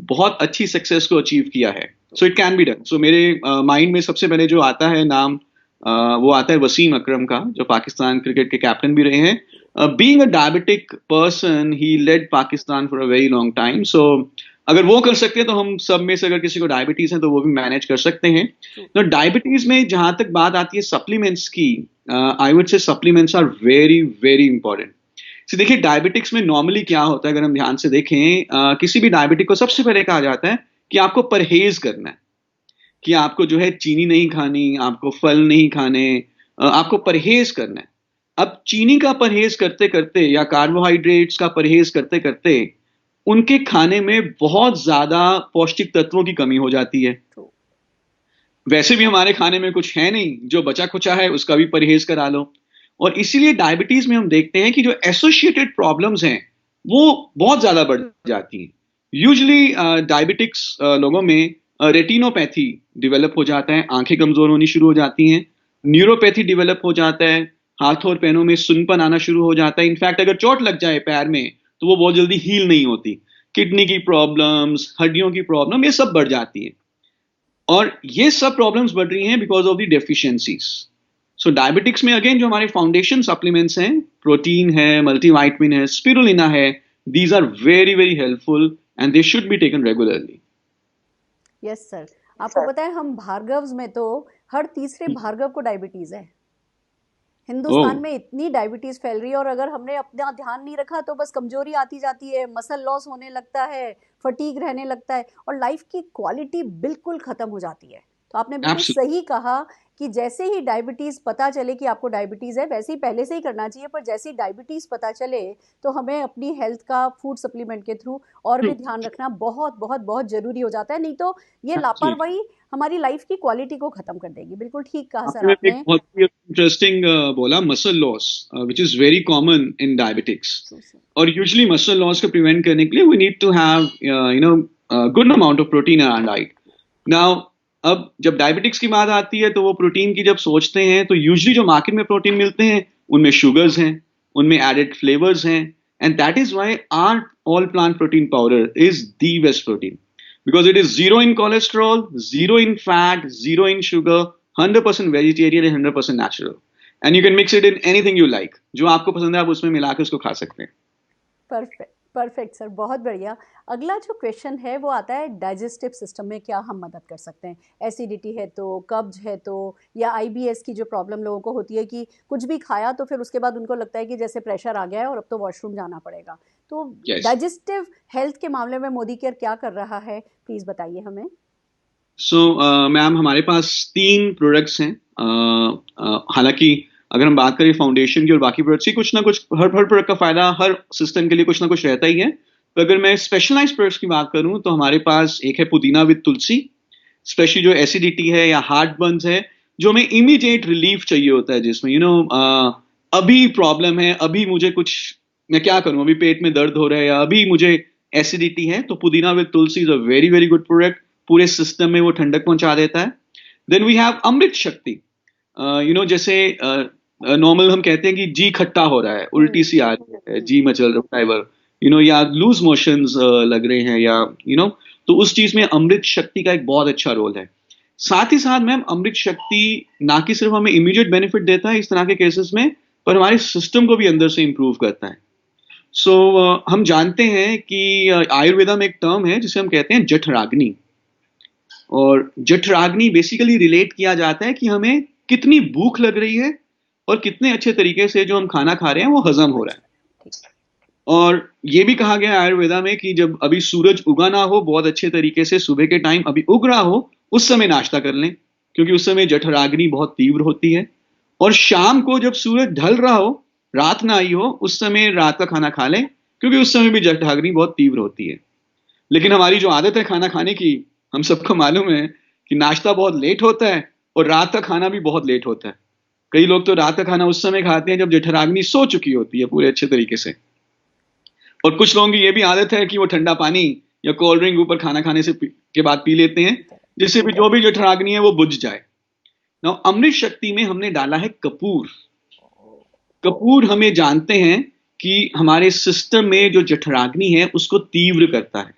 बहुत अच्छी सक्सेस को अचीव किया है। So it can be done. So मेरे माइंड में सबसे पहले जो आता है नाम, वो आता है वसीम अकरम का, जो पाकिस्तान क्रिकेट के कैप्टन भी रहे हैं। Being a diabetic person he led Pakistan for a very long time. So अगर वो कर सकते हैं तो हम सब में से अगर किसी को डायबिटीज है तो वो भी मैनेज कर सकते हैं। तो डायबिटीज में जहां तक बात आती है सप्लीमेंट्स की, I would say supplements are very very important. देखिए डायबिटिक्स में नॉर्मली क्या होता है, अगर हम ध्यान से देखें, किसी भी डायबिटिक को सबसे पहले कहा जाता है कि आपको परहेज करना है, कि आपको जो है चीनी नहीं खानी, आपको फल नहीं खाने, आपको परहेज करना है। अब चीनी का परहेज करते करते या कार्बोहाइड्रेट्स का परहेज करते करते उनके खाने में बहुत ज्यादा पौष्टिक तत्वों की कमी हो जाती है। वैसे भी हमारे खाने में कुछ है नहीं, जो बचा खुचा है उसका भी परहेज करा लो। और इसीलिए डायबिटीज में हम देखते हैं कि जो एसोसिएटेड प्रॉब्लम्स हैं वो बहुत ज्यादा बढ़ जाती हैं। यूजुअली डायबिटिक्स लोगों में रेटिनोपैथी डेवलप हो जाता है, आंखें कमजोर होनी शुरू हो जाती हैं, न्यूरोपैथी डेवलप हो जाता है, हाथ और पैरों में सुनपन आना शुरू हो जाता है। इनफैक्ट अगर चोट लग जाए पैर में तो वो बहुत जल्दी हील नहीं होती। किडनी की प्रॉब्लम्स, हड्डियों की प्रॉब्लम, ये सब बढ़ जाती है। और ये सब प्रॉब्लम्स बढ़ रही हैं because of the deficiencies. So diabetics में अगेन जो हमारे फाउंडेशन सप्लीमेंट्स हैं, प्रोटीन है, मल्टीविटामिन है, स्पिरुलिना है, these are very very helpful and they should be taken regularly. Yes sir. आपको पता है हम भार्गव्स में तो हर तीसरे भार्गव को डायबिटीज है। ओह, हिंदुस्तान में इतनी डायबिटीज फैल रही है, और अगर हमने अपना ध्यान नहीं रखा तो बस कमजोरी आती जाती है, मसल लॉस होने लगता है, फटीग रहने लगता है, और लाइफ की क्वालिटी बिल्कुल खत्म हो जाती है। तो आपने बिल्कुल एब्सोल्युटली। सही कहा कि जैसे ही डायबिटीज पता चले कि आपको डायबिटीज है, वैसे ही पहले से ही करना चाहिए, पर जैसे ही डायबिटीज पता चले तो हमें अपनी हेल्थ का फूड सप्लीमेंट के थ्रू और भी ध्यान रखना बहुत बहुत बहुत जरूरी हो जाता है। नहीं तो ये लापरवाही हमारी लाइफ की क्वालिटी को खत्म कर देगी। बिल्कुल ठीक कहा सर आपने एक आपने। बहुत ही इंटरेस्टिंग बोला, muscle loss which is very common in diabetics. और यूजुअली मसल लॉस को प्रिवेंट करने के लिए we need to have good amount of protein in our diet. Now अब जब डायबिटिक्स की बात आती है तो वो प्रोटीन की जब सोचते हैं तो यूजुअली जो मार्केट में प्रोटीन मिलते हैं उनमें शुगर्स हैं, उनमें एडेड फ्लेवर्स हैं, and that is why our all plant protein powder is the best protein, because it is zero in cholesterol, zero in fat, zero in sugar, 100% vegetarian and 100% natural. And you can mix it in anything you like. जो आपको पसंद है आप उसमें मिला के उसको खा सकते हैं। परफेक्ट। परफेक्ट सर, बहुत बढ़िया। अगला जो क्वेश्चन है वो आता है डाइजेस्टिव सिस्टम में क्या हम मदद कर सकते हैं? एसिडिटी है तो, कब्ज है तो, या आईबीएस की जो प्रॉब्लम लोगों को होती है कि कुछ भी खाया तो फिर उसके बाद उनको लगता है कि जैसे प्रेशर आ गया है और अब तो वॉशरूम जाना पड़ेगा। तो यस। डाइजेस्टिव हेल्थ के मामले में मोदी केयर क्या कर रहा है, प्लीज़ बताइए हमें। सो मैम, हमारे पास 3 प्रोडक्ट्स हैं। हालांकि अगर हम बात करें फाउंडेशन की और बाकी प्रोडक्ट्स की, कुछ ना कुछ हर प्रोडक्ट का फायदा हर सिस्टम के लिए कुछ ना कुछ रहता ही है। तो अगर मैं स्पेशलाइज्ड प्रोडक्ट्स की बात करूं तो हमारे पास एक है पुदीना विद तुलसी। स्पेशली जो एसिडिटी है या हार्ट बर्न्स है, जो हमें इमीडिएट रिलीफ चाहिए होता है, जिसमें अभी प्रॉब्लम है, अभी मुझे कुछ, मैं क्या करूं, अभी पेट में दर्द हो रहा है या अभी मुझे एसिडिटी है, तो पुदीना with Tulsi is a very very good product. पूरे सिस्टम में वो ठंडक पहुंचा देता है। देन वी हैव अमृत शक्ति। जैसे नॉर्मल हम कहते हैं कि जी खट्टा हो रहा है, उल्टी सी आ रही है, जी मचल रहा है, या लूज मोशंस लग रहे हैं, या तो उस चीज में अमृत शक्ति का एक बहुत अच्छा रोल है। साथ ही साथ मैम, अमृत शक्ति ना कि सिर्फ हमें इमीडिएट बेनिफिट देता है इस तरह के केसेस में, पर हमारे सिस्टम को भी अंदर से इंप्रूव करता है। सो हम जानते हैं कि आयुर्वेदा में एक टर्म है जिसे हम कहते हैं जठराग्नि। और जठराग्नि बेसिकली रिलेट किया जाता है कि हमें कितनी भूख लग रही है और कितने अच्छे तरीके से जो हम खाना खा रहे हैं वो हजम हो रहा है। और ये भी कहा गया है आयुर्वेदा में कि जब अभी सूरज उगा ना हो बहुत अच्छे तरीके से, सुबह के टाइम अभी उग रहा हो, उस समय नाश्ता कर लें, क्योंकि उस समय जठराग्नि बहुत तीव्र होती है। और शाम को जब सूरज ढल रहा हो, रात ना आई हो, उस समय रात का खाना खा लें, क्योंकि उस समय भी जठराग्नि बहुत तीव्र होती है। लेकिन हमारी जो आदत है खाना खाने की, हम सबको मालूम है कि नाश्ता बहुत लेट होता है और रात का खाना भी बहुत लेट होता है। कई लोग तो रात का खाना उस समय खाते हैं जब जठराग्नि सो चुकी होती है पूरे अच्छे तरीके से। और कुछ लोगों की ये भी आदत है कि वो ठंडा पानी या कोल्ड ड्रिंक ऊपर खाना खाने से के बाद पी लेते हैं, जिससे भी जो भी जठराग्नि है वो बुझ जाए। ना, अमृत शक्ति में हमने डाला है कपूर। कपूर हमें जानते हैं कि हमारे सिस्टम में जो जठराग्नि है उसको तीव्र करता है,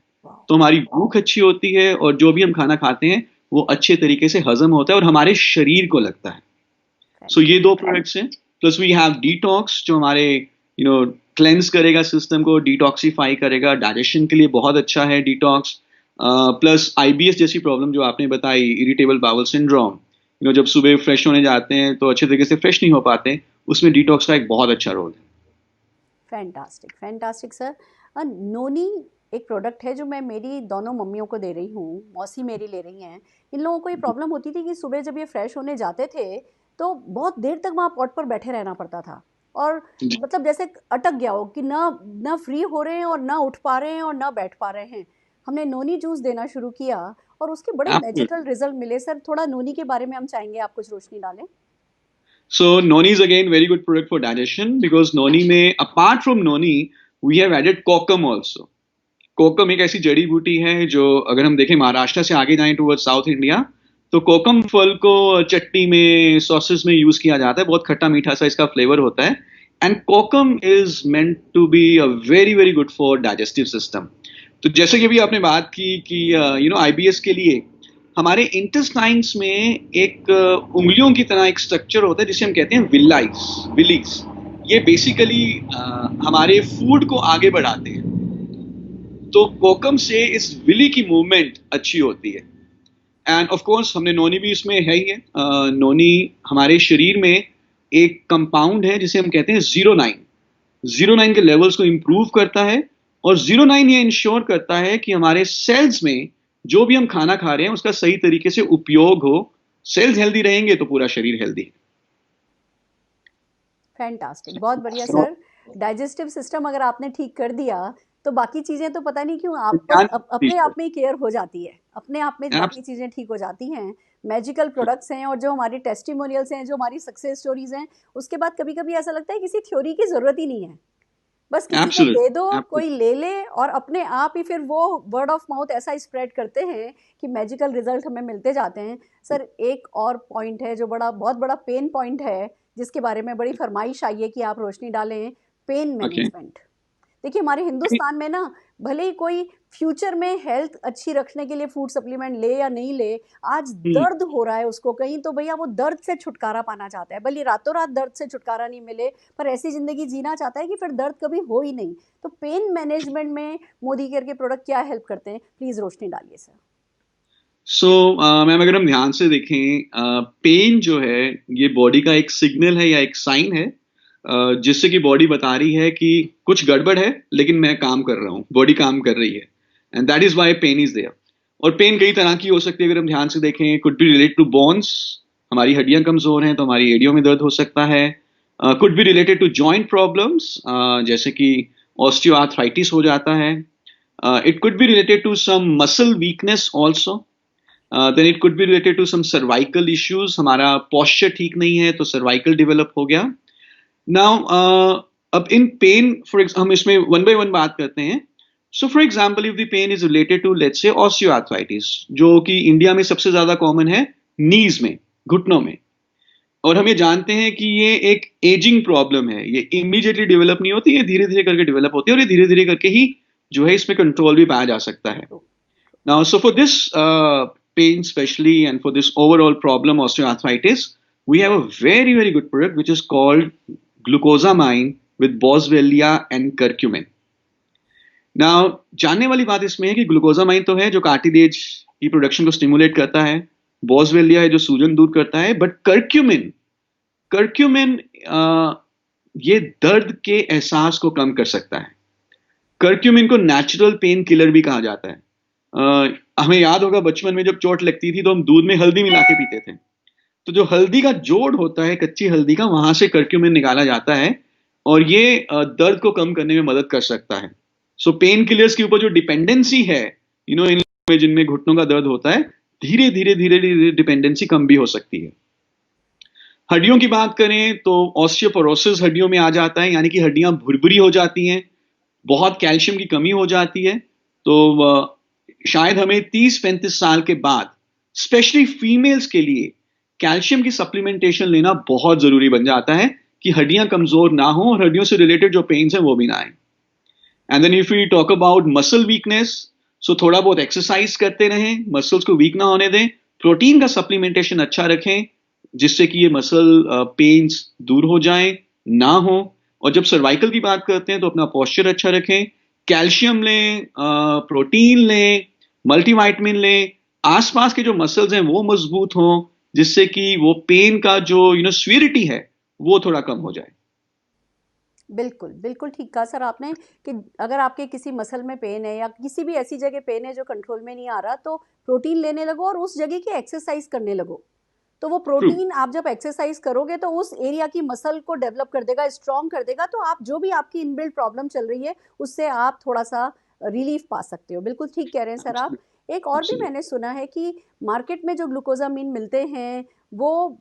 तो हमारी भूख अच्छी होती है और जो भी हम खाना खाते हैं वो अच्छे तरीके से हजम होता है और हमारे शरीर को लगता है। सो ये 2 प्रोडक्ट्स हैं। प्लस वी हैव डिटॉक्स, जो हमारे क्लेंस करेगा, सिस्टम को डिटॉक्सिफाई करेगा, डाइजेशन के लिए बहुत अच्छा है डिटॉक्स। प्लस आईबीएस जैसी प्रॉब्लम जो आपने बताई, इरिटेबल बाउल सिंड्रोम, जब सुबह फ्रेश होने जाते हैं तो अच्छे तरीके से फ्रेश नहीं हो पाते, उसमें डिटॉक्स का एक बहुत अच्छा रोल है। Fantastic, fantastic sir. नोनी एक प्रोडक्ट है जो मैं मेरी दोनों मम्मियों को दे रही हूँ, मौसी मेरी ले रही हैं। इन लोगों को ये प्रॉब्लम होती थी कि सुबह जब ये फ्रेश होने जाते थे तो बहुत देर तक वहाँ पॉट पर बैठे रहना पड़ता था, और जी, मतलब जैसे अटक गया हो कि ना ना फ्री हो रहे हैं और ना उठ पा रहे हैं और ना बैठ पा रहे हैं। हमने नोनी जूस देना शुरू किया और उसके बड़े एब्सोल्युटली। मैजिकल रिजल्ट मिले। सर थोड़ा नोनी के बारे में हम चाहेंगे आप कुछ रोशनी डालें। So noni is again very good product for digestion, because noni में, apart from noni, we have added kokum also. कोकम एक ऐसी जड़ी बूटी है जो, अगर हम देखें महाराष्ट्र से आगे जाएं टुवर्ड साउथ इंडिया, तो कोकम फल को चटनी में, सॉसेस में यूज किया जाता है। बहुत खट्टा मीठा सा इसका फ्लेवर होता है। And kokum is meant to be a very very good for digestive system. तो जैसे कि अभी आपने बात की कि आईबीएस के लिए हमारे इंटेस्टाइन्स में एक उंगलियों की तरह एक स्ट्रक्चर होता है जिसे हम कहते हैं विलाइस, विलीज। ये बेसिकली हमारे फूड को आगे बढ़ाते हैं। तो कोकम से इस विली की मूवमेंट अच्छी होती है। एंड ऑफ कोर्स हमने नोनी भी इसमें है ही है। नोनी हमारे शरीर में एक कंपाउंड है जिसे हम कहते हैं 09। 09 के लेवल्स को इंप्रूव करता है, और 09 ये इंश्योर करता है कि हमारे सेल्स में जो भी हम खाना खा रहे हैं उसका सही तरीके से उपयोग हो। सेल्स हेल्दी रहेंगे तो पूरा शरीर हेल्दी है। फैंटास्टिक, बहुत बढ़िया So, सर। डाइजेस्टिव सिस्टम अगर आपने ठीक कर दिया तो बाकी चीज़ें तो पता नहीं क्यों आप बस ध्यान अपने दीजिए। आप में ही केयर हो जाती है, अपने आप में बाकी चीज़ें ठीक हो जाती हैं। मैजिकल प्रोडक्ट्स हैं और जो हमारी टेस्टिमोनियल्स हैं, जो हमारी सक्सेस स्टोरीज हैं, उसके बाद कभी कभी ऐसा लगता है किसी थ्योरी की ज़रूरत ही नहीं है। बस किसी को दे दो, कोई एब्सोल्युटली। ले ले और अपने आप ही फिर वो वर्ड ऑफ माउथ ऐसा स्प्रेड करते हैं कि मैजिकल रिजल्ट हमें मिलते जाते हैं। सर एक और पॉइंट है जो बड़ा बहुत बड़ा पेन पॉइंट है, जिसके बारे में बड़ी फरमाइश आई है कि आप रोशनी डालें, पेन ओके। मैनेजमेंट। देखिए हमारे हिंदुस्तान में ना भले ही कोई फ्यूचर में हेल्थ अच्छी रखने के लिए फूड सप्लीमेंट ले या नहीं ले, आज हम्म, दर्द हो रहा है उसको कहीं, तो भैया वो दर्द से छुटकारा पाना चाहता है, भले रातों रात दर्द से छुटकारा नहीं मिले, पर ऐसी जिंदगी जीना चाहता है कि फिर दर्द कभी हो ही नहीं। तो पेन मैनेजमेंट में मोदी केयर के प्रोडक्ट क्या हेल्प करते हैं, प्लीज रोशनी डालिए सर। सो मैम, अगर हम ध्यान से देखें, पेन जो है ये बॉडी का एक सिग्नल है या एक साइन है, जिससे कि बॉडी बता रही है कि कुछ गड़बड़ है, लेकिन मैं काम कर रहा हूँ, बॉडी काम कर रही है, and that is why pain is there. और पेन कई तरह की हो सकती है, अगर हम ध्यान से देखें, could be related to bones, हमारी हड्डियां कमजोर हैं तो हमारी एड़ियों में दर्द हो सकता है। Could be related to joint problems, जैसे कि ऑस्टियोआर्थराइटिस हो जाता है। It could be related to some muscle weakness also. Then it could be related to some cervical issues, हमारा पॉस्चर ठीक नहीं है तो सर्वाइकल डेवलप हो गया। नाउ अब इन पेन, हम इसमें वन बाय वन बात करते हैं। So for example, if the pain is related to let's say osteoarthritis, जो कि इंडिया में सबसे ज्यादा कॉमन है नीज में, घुटनों में, और हम ये जानते हैं कि ये एक एजिंग प्रॉब्लम है, ये इमीडिएटली डेवलप नहीं होती, ये धीरे धीरे करके डेवलप होती है, और ये धीरे धीरे करके ही जो है इसमें कंट्रोल भी पाया जा सकता है। Now, so for this pain especially, and for this overall problem osteoarthritis, we have a very, very good product which is called glucosamine with boswellia and curcumin. Now, जानने वाली बात इसमें है कि ग्लूकोजामाइन तो है जो कार्टिलेज की प्रोडक्शन को स्टिमुलेट करता है, बॉसवेलिया है जो सूजन दूर करता है, बट कर्क्यूमिन, कर्क्यूमिन ये दर्द के एहसास को कम कर सकता है। कर्क्यूमिन को नेचुरल पेन किलर भी कहा जाता है। हमें याद होगा बचपन में जब चोट लगती थी तो हम दूध में हल्दी मिला के पीते थे, तो जो हल्दी का जोड़ होता है, कच्ची हल्दी का, वहां से कर्क्यूमिन निकाला जाता है, और ये दर्द को कम करने में मदद कर सकता है। सो पेन किलर्स के ऊपर जो डिपेंडेंसी है, इन जिनमें घुटनों का दर्द होता है, धीरे धीरे धीरे धीरे डिपेंडेंसी कम भी हो सकती है। हड्डियों की बात करें तो ऑस्टियोपोरोसिस हड्डियों में आ जाता है, यानी कि हड्डियां भुरभुरी हो जाती हैं, बहुत कैल्शियम की कमी हो जाती है। तो शायद हमें 30-35 साल के बाद स्पेशली फीमेल्स के लिए कैल्शियम की सप्लीमेंटेशन लेना बहुत जरूरी बन जाता है कि हड्डियां कमजोर ना हो और हड्डियों से रिलेटेड जो पेन्स हैं वो भी ना आए। And then if we talk about muscle weakness, so थोड़ा बहुत एक्सरसाइज करते रहें, मसल्स को वीक ना होने दें, प्रोटीन का सप्लीमेंटेशन अच्छा रखें जिससे कि ये मसल पेन्स दूर हो जाएं, ना हो। और जब सर्वाइकल की बात करते हैं तो अपना पोस्चर अच्छा रखें, कैल्शियम लें, प्रोटीन लें, मल्टीविटामिन लें, आसपास के जो मसल्स हैं वो मजबूत हों, जिससे कि वो पेन का जो सीवियरिटी है वो थोड़ा कम हो जाए। बिल्कुल बिल्कुल ठीक कहा सर आपने कि अगर आपके किसी मसल में पेन है या किसी भी ऐसी जगह पेन है जो कंट्रोल में नहीं आ रहा, तो प्रोटीन लेने लगो और उस जगह की एक्सरसाइज करने लगो। तो वो ट्रू। प्रोटीन आप जब एक्सरसाइज करोगे तो उस एरिया की मसल को डेवलप कर देगा, स्ट्रॉन्ग कर देगा, तो आप जो भी आपकी इनबिल्ट प्रॉब्लम चल रही है उससे आप थोड़ा सा रिलीफ पा सकते हो। बिल्कुल ठीक कह रहे हैं सर आप। एक और भी मैंने सुना है कि मार्केट में जो ग्लूकोजामिन मिलते हैं वो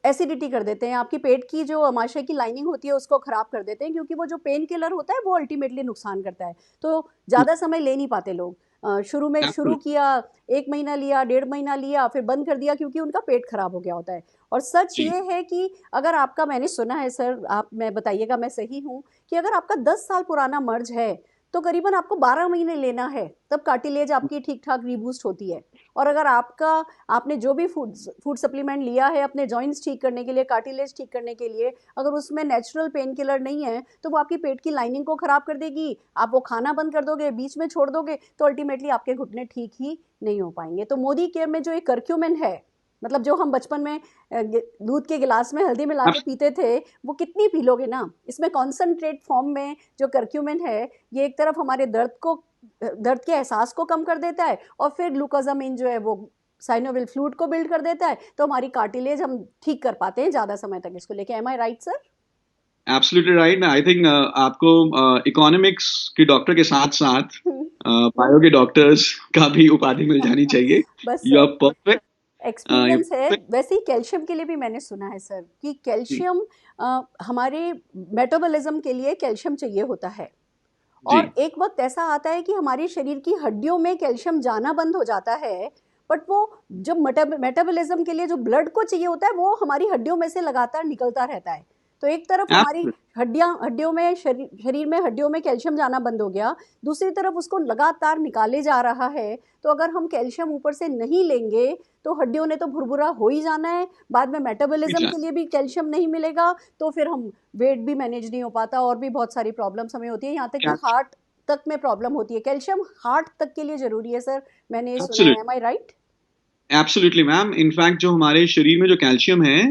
एसिडिटी कर देते हैं, आपकी पेट की जो अमाशय की लाइनिंग होती है उसको खराब कर देते हैं, क्योंकि वो जो पेन किलर होता है वो अल्टीमेटली नुकसान करता है। तो ज़्यादा समय ले नहीं पाते लोग। शुरू में शुरू किया, 1 महीना लिया, 1.5 महीना लिया, फिर बंद कर दिया क्योंकि उनका पेट खराब हो गया होता है। और सच ये है कि अगर आपका, मैंने सुना है सर, आप मैं बताइएगा मैं सही हूँ, कि अगर आपका 10 साल पुराना मर्ज है तो करीबन आपको 12 महीने लेना है, तब कार्टिलेज आपकी ठीक ठाक रीबूस्ट होती है। और अगर आपने जो भी फूड सप्लीमेंट लिया है अपने जॉइंट्स ठीक करने के लिए, कार्टिलेज ठीक करने के लिए, अगर उसमें नेचुरल पेन किलर नहीं है तो वो आपकी पेट की लाइनिंग को खराब कर देगी। आप वो खाना बंद कर दोगे, बीच में छोड़ दोगे, तो अल्टीमेटली आपके घुटने ठीक ही नहीं हो पाएंगे। तो मोदी केयर में जो एक कर्क्यूमिन है, मतलब जो हम बचपन में दूध के गिलास में हल्दी मिला के पीते थे, वो कितनी पी लोगे ना। इसमें कॉन्सेंट्रेट फॉर्म में जो कर्क्यूमिन है, ये एक तरफ हमारे दर्द के एहसास को कम कर देता है, और फिर ग्लूकोजामिन जो है वो साइनोवियल फ्लूइड को बिल्ड कर देता है, तो हमारी कार्टिलेज हम ठीक कर पाते हैं ज़्यादा समय तक इसको लेके। Am I right sir? Absolutely right. I think आपको इकोनॉमिक्स के डॉक्टर के साथ साथ बायो के डॉक्टर्स का भी उपाधि मिल जानी चाहिए। बस यू आर परफेक्ट। एक्सपीरियंस है। वैसे ही कैल्शियम के लिए भी मैंने सुना है सर कि कैल्शियम हमारे मेटाबॉलिज्म के लिए कैल्शियम चाहिए होता है, और एक वक्त ऐसा आता है कि हमारे शरीर की हड्डियों में कैल्शियम जाना बंद हो जाता है, बट वो जो मेटाबॉलिज्म के लिए जो ब्लड को चाहिए होता है वो हमारी हड्डियों में से लगातार निकलता रहता है। तो एक तरफ हमारी हड्डियों में शरीर में हड्डियों में कैल्शियम जाना बंद हो गया, दूसरी तरफ उसको लगातार निकाले जा रहा है। तो अगर हम कैल्शियम ऊपर से नहीं लेंगे तो हड्डियों ने तो भुरभुरा हो ही जाना है, बाद में मेटाबॉलिज्म के लिए भी कैल्शियम नहीं मिलेगा, तो फिर हम वेट भी मैनेज नहीं हो पाता और भी बहुत सारी प्रॉब्लम्स हमें होती है, यहाँ तक कि हार्ट तक में प्रॉब्लम होती है। कैल्शियम हार्ट तक के लिए जरूरी है सर, मैंने ये सुना है। Am I right? Absolutely ma'am. In fact जो हमारे शरीर में जो कैल्शियम है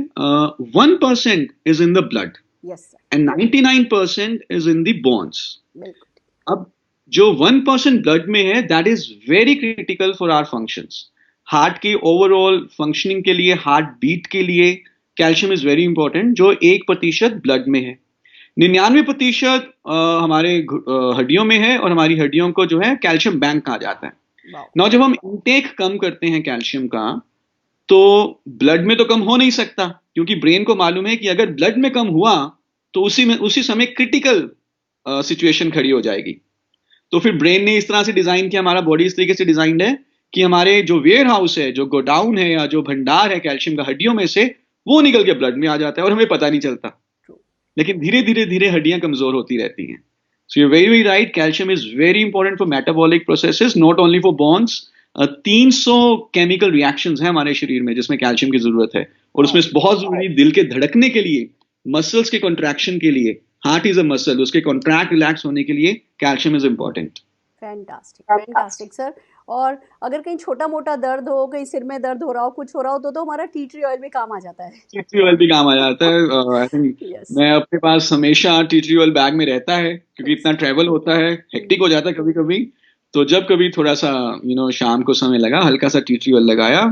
1% is in the blood and 99% is in the bones. अब जो 1% ब्लड में है that is very critical for our functions. Heart की ओवरऑल फंक्शनिंग के लिए, हार्ट बीट के लिए कैल्शियम इज वेरी इंपॉर्टेंट, जो 1% ब्लड में है। 99% हमारे हड्डियों में है और हमारी हड्डियों को जो है कैल्शियम बैंक कहा जाता है। ना जब हम इंटेक कम करते हैं कैल्शियम का तो ब्लड में तो कम हो नहीं सकता, क्योंकि ब्रेन को मालूम है कि अगर ब्लड में कम हुआ तो उसी समय क्रिटिकल सिचुएशन खड़ी हो जाएगी। तो फिर ब्रेन ने इस तरह से डिजाइन किया, हमारा बॉडी इस तरीके से डिजाइंड है कि हमारे जो वेयर हाउस है, जो गोडाउन है या जो भंडार है कैल्शियम का हड्डियों में से, वो निकल के ब्लड में आ जाता है और हमें पता नहीं चलता। लेकिन धीरे धीरे हड्डियां कमजोर होती रहती हैं। So you're very right. Calcium is very important for metabolic processes, not only for bonds. 300 chemical reactions हैं हमारे शरीर में जिसमें कैल्शियम की जरूरत है, और उसमें बहुत जरूरी दिल के धड़कने के लिए, मसल्स के कॉन्ट्रैक्शन के लिए, हार्ट इज अ मसल, उसके कॉन्ट्रैक्ट रिलैक्स होने के लिए calcium is important. Fantastic sir. और अगर कहीं छोटा मोटा दर्द हो, कहीं सिर में दर्द हो रहा हो, कुछ हो रहा हो, तो हमारा टी ट्री ऑयल भी काम आ जाता है। टी ट्री ऑयल भी काम आ जाता है। आई थिंक मैं अपने पास हमेशा टी ट्री ऑयल बैग में रहता है, क्योंकि इतना ट्रैवल होता है, हेक्टिक हो जाता है कभी कभी। तो जब कभी थोड़ा सा शाम को समय लगा, हल्का सा टी ट्री ऑयल लगाया,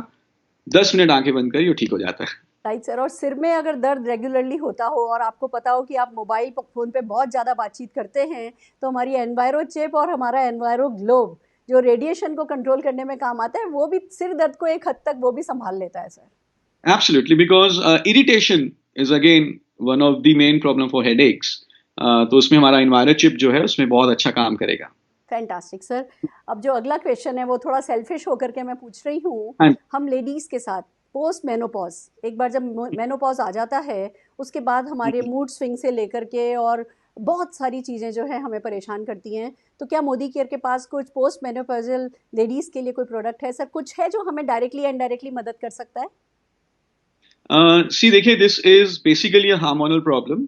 10 मिनट आंखें बंद करी, वो ठीक हो जाता है। Right sir. और सिर में अगर दर्द रेगुलरली होता हो और आपको पता हो कि आप मोबाइल फोन पे बहुत ज़्यादा बातचीत करते हैं, तो हमारी एनवायरो चिप और हमारा एनवायरो ग्लोब जो रेडिएशन को कंट्रोल करने में काम आता है, वो भी सिर दर्द को एक हद तक वो भी संभाल लेता है sir. Absolutely, because irritation is again one of the main problem for headaches. तो उसमें हमारा एनवायरो चिप जो है उसमें बहुत अच्छा काम करेगा। Fantastic sir. अब जो अगला क्वेश्चन है वो थोड़ा सेल्फिश होकर के मैं पूछ रही हूँ, हम लेडीज के साथ पोस्ट मेनोपॉज, एक बार जब मेनोपॉज आ जाता है उसके बाद हमारे मूड स्विंग से लेकर के और बहुत सारी चीज़ें जो है हमें परेशान करती हैं, तो क्या मोदी केयर के पास कुछ पोस्ट मेनोपॉजल लेडीज़ के लिए कोई प्रोडक्ट है सर? कुछ है जो हमें डायरेक्टली या इनडायरेक्टली मदद कर सकता है? सी देखिए, this is basically a hormonal problem.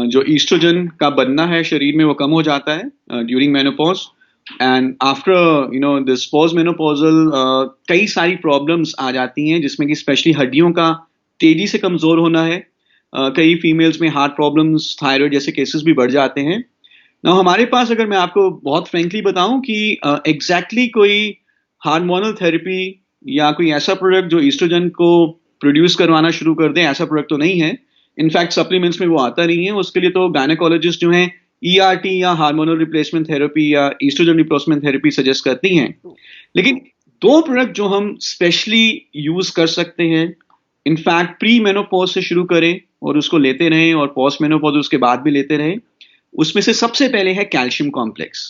जो ईस्ट्रोजन का बनना है शरीर में वो कम हो जाता है during menopause, and after this post menopausal कई सारी प्रॉब्लम्स आ जाती हैं, जिसमें कि स्पेशली हड्डियों का तेजी से कमजोर होना है। कई फीमेल्स में हार्ट प्रॉब्लम्स, थायराइड जैसे केसेस भी बढ़ जाते हैं ना। हमारे पास, अगर मैं आपको बहुत फ्रेंकली बताऊं कि एग्जैक्टली कोई हार्मोनल थेरेपी या कोई ऐसा प्रोडक्ट जो ईस्ट्रोजन को प्रोड्यूस करवाना शुरू कर दे, ऐसा प्रोडक्ट तो नहीं है। इनफैक्ट सप्लीमेंट्स में वो आता नहीं है। उसके लिए तो गायनेकोलॉजिस्ट जो हैं ERT या हार्मोनल रिप्लेसमेंट थेरेपी या ईस्ट्रोजन रिप्लेसमेंट थेरेपी सजेस्ट करती हैं। लेकिन 2 प्रोडक्ट जो हम स्पेशली यूज कर सकते हैं, इनफैक्ट प्री मेनोपॉज से शुरू करें और उसको लेते रहें, और पोस्ट मेनोपॉज उसके बाद भी लेते रहें, उसमें से सबसे पहले है कैल्शियम कॉम्प्लेक्स।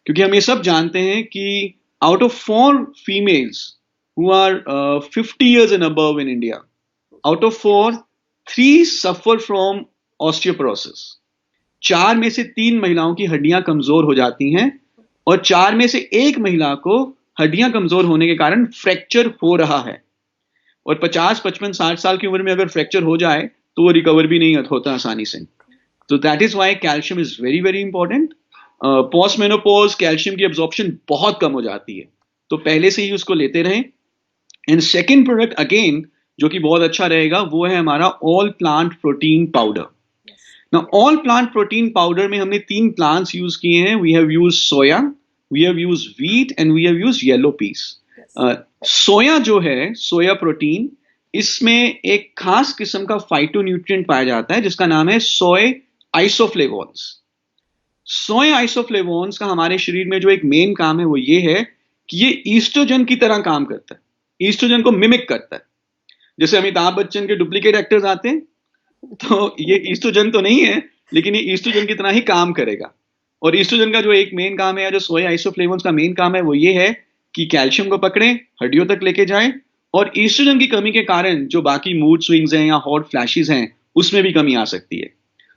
क्योंकि हम ये सब जानते हैं कि out of 4 females who are 50 years and above in India, out of 4, 3 suffer from osteoporosis. 4 में से 3 महिलाओं की हड्डियां कमजोर हो जाती हैं, और 4 में से 1 महिला को हड्डियां कमजोर होने के कारण फ्रैक्चर हो रहा है। और 50, 55, 60 साल की उम्र में अगर फ्रैक्चर हो जाए तो वो रिकवर भी नहीं होता आसानी से। तो that is why calcium is very very important. Post menopause calcium की एब्जॉर्प्शन बहुत कम हो जाती है, तो पहले से ही उसको लेते रहें। एंड सेकेंड प्रोडक्ट अगेन जो कि बहुत अच्छा रहेगा, वो है हमारा ऑल प्लांट प्रोटीन पाउडर। ना ऑल प्लांट प्रोटीन पाउडर में हमने 3 प्लांट्स यूज किए हैं। We have use soya, we have use wheat and we have use yellow peas. Soya जो है, सोया प्रोटीन, इसमें एक खास किस्म का फाइटोन्यूट्रिएंट पाया जाता है जिसका नाम है सोय आइसोफ्लेवोन्स। सोय आइसोफ्लेवोन्स का हमारे शरीर में जो एक मेन काम है वो ये है कि ये ईस्ट्रोजन की तरह काम करता है, ईस्ट्रोजन को मिमिक करता है। जैसे अमिताभ बच्चन के डुप्लीकेट एक्टर्स आते हैं, तो ये ईस्ट्रोजन तो नहीं है, लेकिन ये ईस्ट्रोजन की तरह ही काम करेगा। और ईस्ट्रोजन का जो एक मेन काम है, जो सोया आइसोफ्लेवोन्स का मेन काम है, वो ये है कि कैल्शियम को पकड़े, हड्डियों तक लेके जाए, और ईस्ट्रोजन की कमी के कारण जो बाकी मूड स्विंग्स हैं या हॉट फ्लैशेस हैं उसमें भी कमी आ सकती है.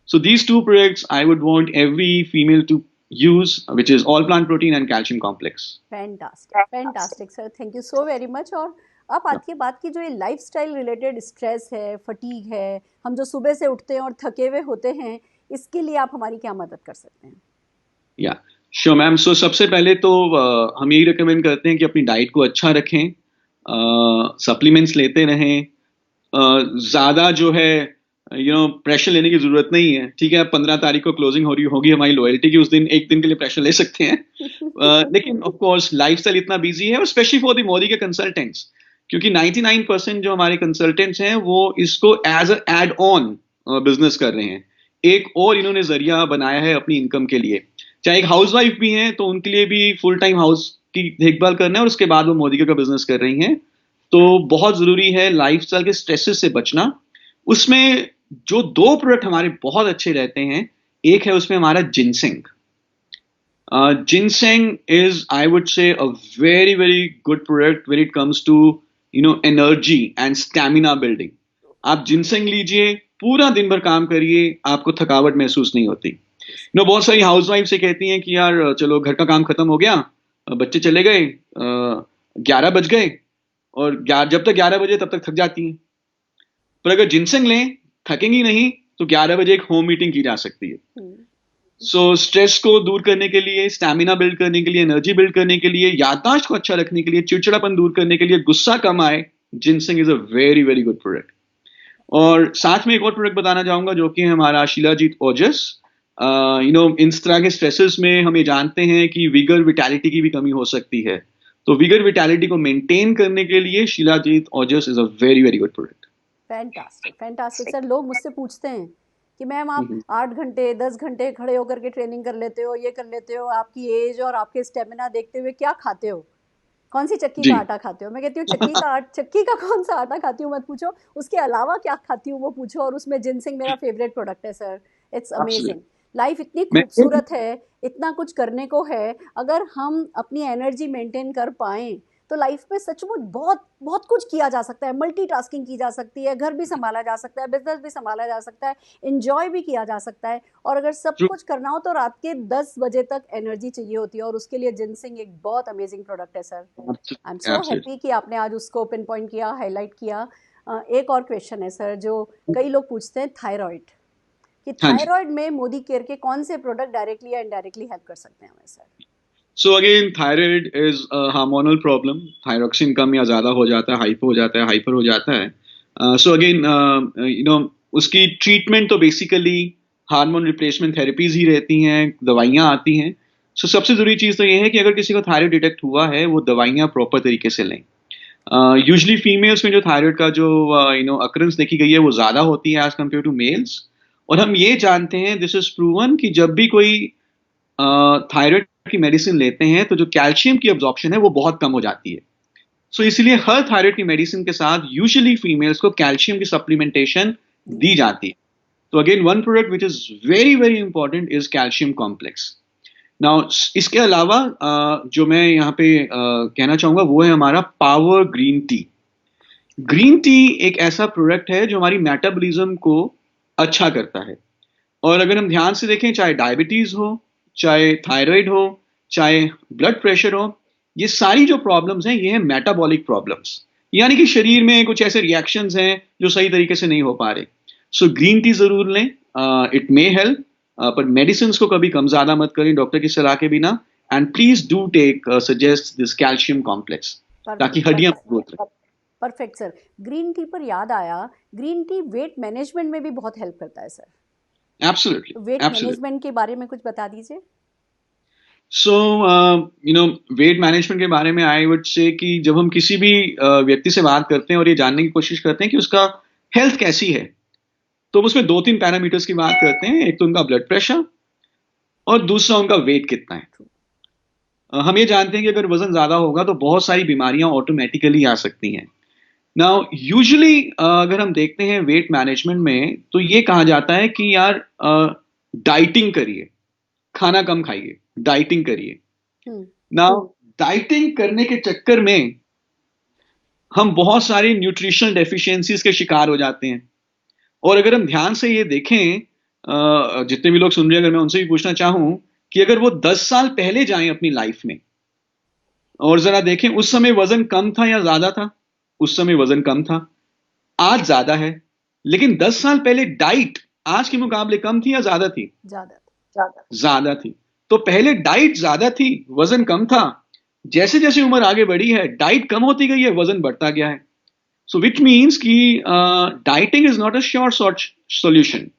So these two products I would want every female to use, which is all plant protein and calcium complex. Fantastic sir, thank you so very much. और आप आज की बात की जो ये लाइफस्टाइल रिलेटेड स्ट्रेस है, फटीग है, हम जो सुबह से उठते हैं और थके हुए होते हैं, इसके लिए आप हमारी क्या मदद कर सकते हैं? या श्योर मैम. सो सबसे पहले तो हम यही रिकमेंड करते हैं कि अपनी डाइट को अच्छा रखें, सप्लीमेंट्स लेते रहें, ज़्यादा जो है प्रेशर लेने की जरूरत नहीं है. ठीक है, 15 तारीख को क्लोजिंग हो रही होगी हमारी लॉयल्टी की, उस दिन एक दिन के लिए प्रेशर ले सकते हैं. लेकिन ऑफ कोर्स लाइफस्टाइल इतना बिजी है, और स्पेशली फॉर द मोदी के कंसल्टेंट्स, क्योंकि 99% जो हमारे कंसल्टेंट्स हैं वो इसको as a add on business कर रहे हैं. एक और इन्होंने जरिया बनाया है अपनी इनकम के लिए. चाहे एक हाउसवाइफ भी हैं तो उनके लिए भी फुल टाइम हाउस की देखभाल करना है, और उसके बाद वो मोदी का बिजनेस कर रही हैं. तो बहुत जरूरी है लाइफस्टाइल के स्ट्रेसेस से बचना. उसमें जो 2 प्रोडक्ट हमारे बहुत अच्छे रहते हैं, एक है उसमें हमारा ginseng. Ginseng is I would say a very very good product when it comes to energy and stamina building. आप जिनसेंग लीजिए, पूरा दिन भर काम करिए, आपको थकावट महसूस नहीं होती. बहुत सारी हाउसवाइफ से कहती हैं कि यार चलो घर का काम खत्म हो गया, बच्चे चले गए, 11 बज गए, और जब तक 11 बजे तब तक थक जाती हैं. पर अगर जिनसेंग लें, थकेंगी नहीं, तो 11 बजे एक होम मीटिंग की जा सकती है. सो स्ट्रेस को दूर करने के लिए, स्टैमिना बिल्ड करने के लिए, एनर्जी बिल्ड करने के लिए, याददाश्त को अच्छा रखने के लिए, चिड़चिड़ापन दूर करने के लिए, गुस्सा कम आए, ginseng is a very very good product. और साथ में एक और प्रोडक्ट बताना चाहूंगा जो कि है हमारा शिलाजीत ओजस. इस तरह के स्ट्रेसेस में हम ये जानते हैं कि विगर विटैलिटी की भी कमी हो सकती है. तो विगर विटैलिटी को मेंटेन करने के लिए Shilajit Ojas is a very very good product. Fantastic fantastic sir. लोग मुझसे पूछते हैं कि मैम आप 8 घंटे 10 घंटे खड़े होकर के ट्रेनिंग कर लेते हो, ये कर लेते हो, आपकी एज और आपके स्टेमिना देखते हुए क्या खाते हो, कौन सी चक्की का आटा खाते हो? मैं कहती हूँ चक्की का कौन सा आटा खाती हूँ मत पूछो, उसके अलावा क्या खाती हूँ वो पूछो. और उसमें जिनसिंग मेरा फेवरेट प्रोडक्ट है सर. It's amazing. लाइफ इतनी खूबसूरत है, इतना कुछ करने को है. अगर हम अपनी एनर्जी मेंटेन कर पाएं तो लाइफ में सचमुच बहुत बहुत कुछ किया जा सकता है. मल्टीटास्किंग की जा सकती है, घर भी संभाला जा सकता है, बिजनेस भी संभाला जा सकता है, एंजॉय भी किया जा सकता है. और अगर सब कुछ करना हो तो रात के 10 बजे तक एनर्जी चाहिए होती है, और उसके लिए जिनसिंग एक बहुत अमेजिंग प्रोडक्ट है sir. I am so happy कि आपने आज उसको पिन पॉइंट किया, हाईलाइट किया. एक और क्वेश्चन है सर जो कई लोग पूछते हैं, थायराइड, कि थायराइड में मोदी केयर के कौन से प्रोडक्ट डायरेक्टली या इनडायरेक्टली हेल्प कर सकते हैं हमें sir? So again, thyroid is a hormonal problem. Thyroxine कम या ज़्यादा हो जाता है, हाइपो हो जाता है, हाइपर हो जाता है. So again, उसकी ट्रीटमेंट तो बेसिकली हार्मोन रिप्लेसमेंट थेरेपीज ही रहती हैं, दवाइयाँ आती हैं. So सबसे ज़रूरी चीज़ तो ये है कि अगर किसी को थायराइड डिटेक्ट हुआ है, वो दवाइयाँ प्रॉपर तरीके से लें. यूजली फीमेल्स में जो थायराइड का जो अकरेंस देखी गई है वो ज़्यादा होती है एज कम्पेयर टू मेल्स. और हम ये जानते हैं, दिस इज प्रूवन, कि जब भी कोई थायराइड की मेडिसिन लेते हैं तो जो कैल्शियम की अब्जॉर्प्शन है वो बहुत कम हो जाती है. सो इसलिए हर थायराइड की मेडिसिन के साथ यूजुअली फीमेल्स को कैल्शियम की सप्लीमेंटेशन दी जाती है. तो again one product which is very very important is calcium complex. Now इसके अलावा जो मैं यहाँ पे कहना चाहूंगा वो है हमारा power green T. Green tea एक ऐसा प्रोडक्ट है जो हमारी मेटाबॉलिज्म को अच्छा करता है. और अगर हम ध्यान से देखें, चाहे डायबिटीज हो, चाहे थायराइड हो, चाहे ब्लड प्रेशर हो, ये सारी जो प्रॉब्लम्स हैं ये हैं मेटाबॉलिक प्रॉब्लम्स. यानी कि शरीर में कुछ ऐसे रिएक्शंस हैं जो सही तरीके से नहीं हो पा रहे. सो ग्रीन टी जरूर लें, इट मे हेल्प, पर मेडिसिन को कभी कम ज्यादा मत करें डॉक्टर की सलाह के बिना. And please do take suggest this calcium complex, ताकि हड्डियां मजबूत रहें. Perfect sir. ग्रीन टी पर याद आया, ग्रीन टी वेट मैनेजमेंट में भी बहुत हेल्प करता है सर. Absolutely. वेट मैनेजमेंट के बारे में कुछ बता दीजिए. सो वेट मैनेजमेंट के बारे में आई वुड से कि जब हम किसी भी व्यक्ति से बात करते हैं और ये जानने की कोशिश करते हैं कि उसका हेल्थ कैसी है, तो उसमें 2-3 पैरामीटर्स की बात करते हैं. एक तो उनका ब्लड प्रेशर और दूसरा उनका वेट कितना है. हम ये जानते हैं कि अगर वजन ज्यादा होगा तो बहुत सारी बीमारियां ऑटोमेटिकली आ सकती हैं. नाउ यूजुअली अगर हम देखते हैं वेट मैनेजमेंट में तो ये कहा जाता है कि यार डाइटिंग करिए, खाना कम खाइए, डाइटिंग करिए. नाउ डाइटिंग करने के चक्कर में हम बहुत सारी न्यूट्रिशनल डेफिशिएंसीज के शिकार हो जाते हैं. और अगर हम ध्यान से ये देखें, जितने भी लोग सुन रहे हैं, अगर मैं उनसे भी पूछना चाहूं कि अगर वो 10 साल पहले जाएं अपनी लाइफ में और जरा देखें उस समय वजन कम था या ज्यादा था। उस समय वजन कम था, आज ज्यादा है। लेकिन 10 साल पहले डाइट आज के मुकाबले कम थी या ज्यादा थी? ज्यादा। ज्यादा थी। तो पहले डाइट ज्यादा थी, वजन कम था। जैसे जैसे उम्र आगे बढ़ी है, डाइट कम होती गई है, वजन बढ़ता गया है। सो विच मीन्स कि dieting is not a sure short solution.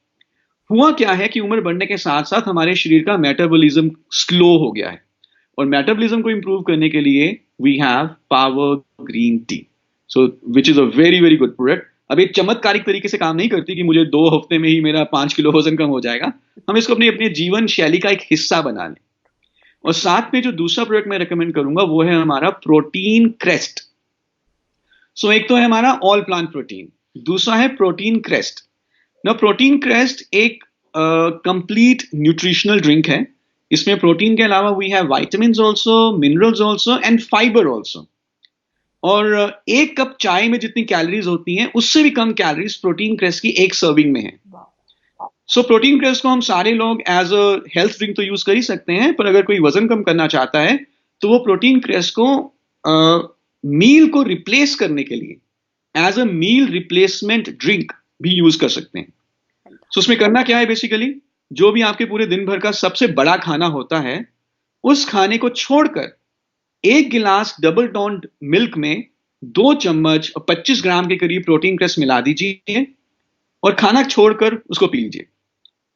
हुआ क्या है कि उम्र बढ़ने के साथ साथ हमारे शरीर का मेटाबॉलिज्म स्लो हो गया है, और मेटाबॉलिज्म को इंप्रूव करने के लिए we have power green tea, so which is a very very good product. अब ये चमत्कारिक तरीके से काम नहीं करती कि मुझे 2 हफ्ते में ही मेरा 5 किलो वजन कम हो जाएगा। हम इसको अपनी अपनी जीवन शैली का एक हिस्सा बना लें। और साथ में जो दूसरा प्रोडक्ट मैं रेकमेंड करूंगा वो है हमारा प्रोटीन क्रेस्ट। सो एक तो है हमारा ऑल प्लांट प्रोटीन, दूसरा है प्रोटीन क्रेस्ट। ना प्रोटीन क्रेस्ट एक कंप्लीट न्यूट्रिशनल ड्रिंक है। इसमें प्रोटीन के अलावा we have vitamins also, minerals also and fibre also. और एक कप चाय में जितनी कैलोरीज होती हैं उससे भी कम कैलोरीज प्रोटीन क्रेस्ट की एक सर्विंग में है। सो प्रोटीन क्रेस्ट को हम सारे लोग एज अ हेल्थ ड्रिंक तो यूज कर ही सकते हैं, पर अगर कोई वजन कम करना चाहता है तो वो प्रोटीन क्रेस्ट को मील को रिप्लेस करने के लिए as a meal replacement drink भी यूज कर सकते हैं। सो उसमें करना क्या है बेसिकली, जो भी आपके पूरे दिन भर का सबसे बड़ा खाना होता है उस खाने को छोड़कर 1 गिलास डबल टोन्ड मिल्क में 2 चम्मच और 25 ग्राम के करीब प्रोटीन क्रेस्ट मिला दीजिए और खाना छोड़कर उसको पी लीजिए।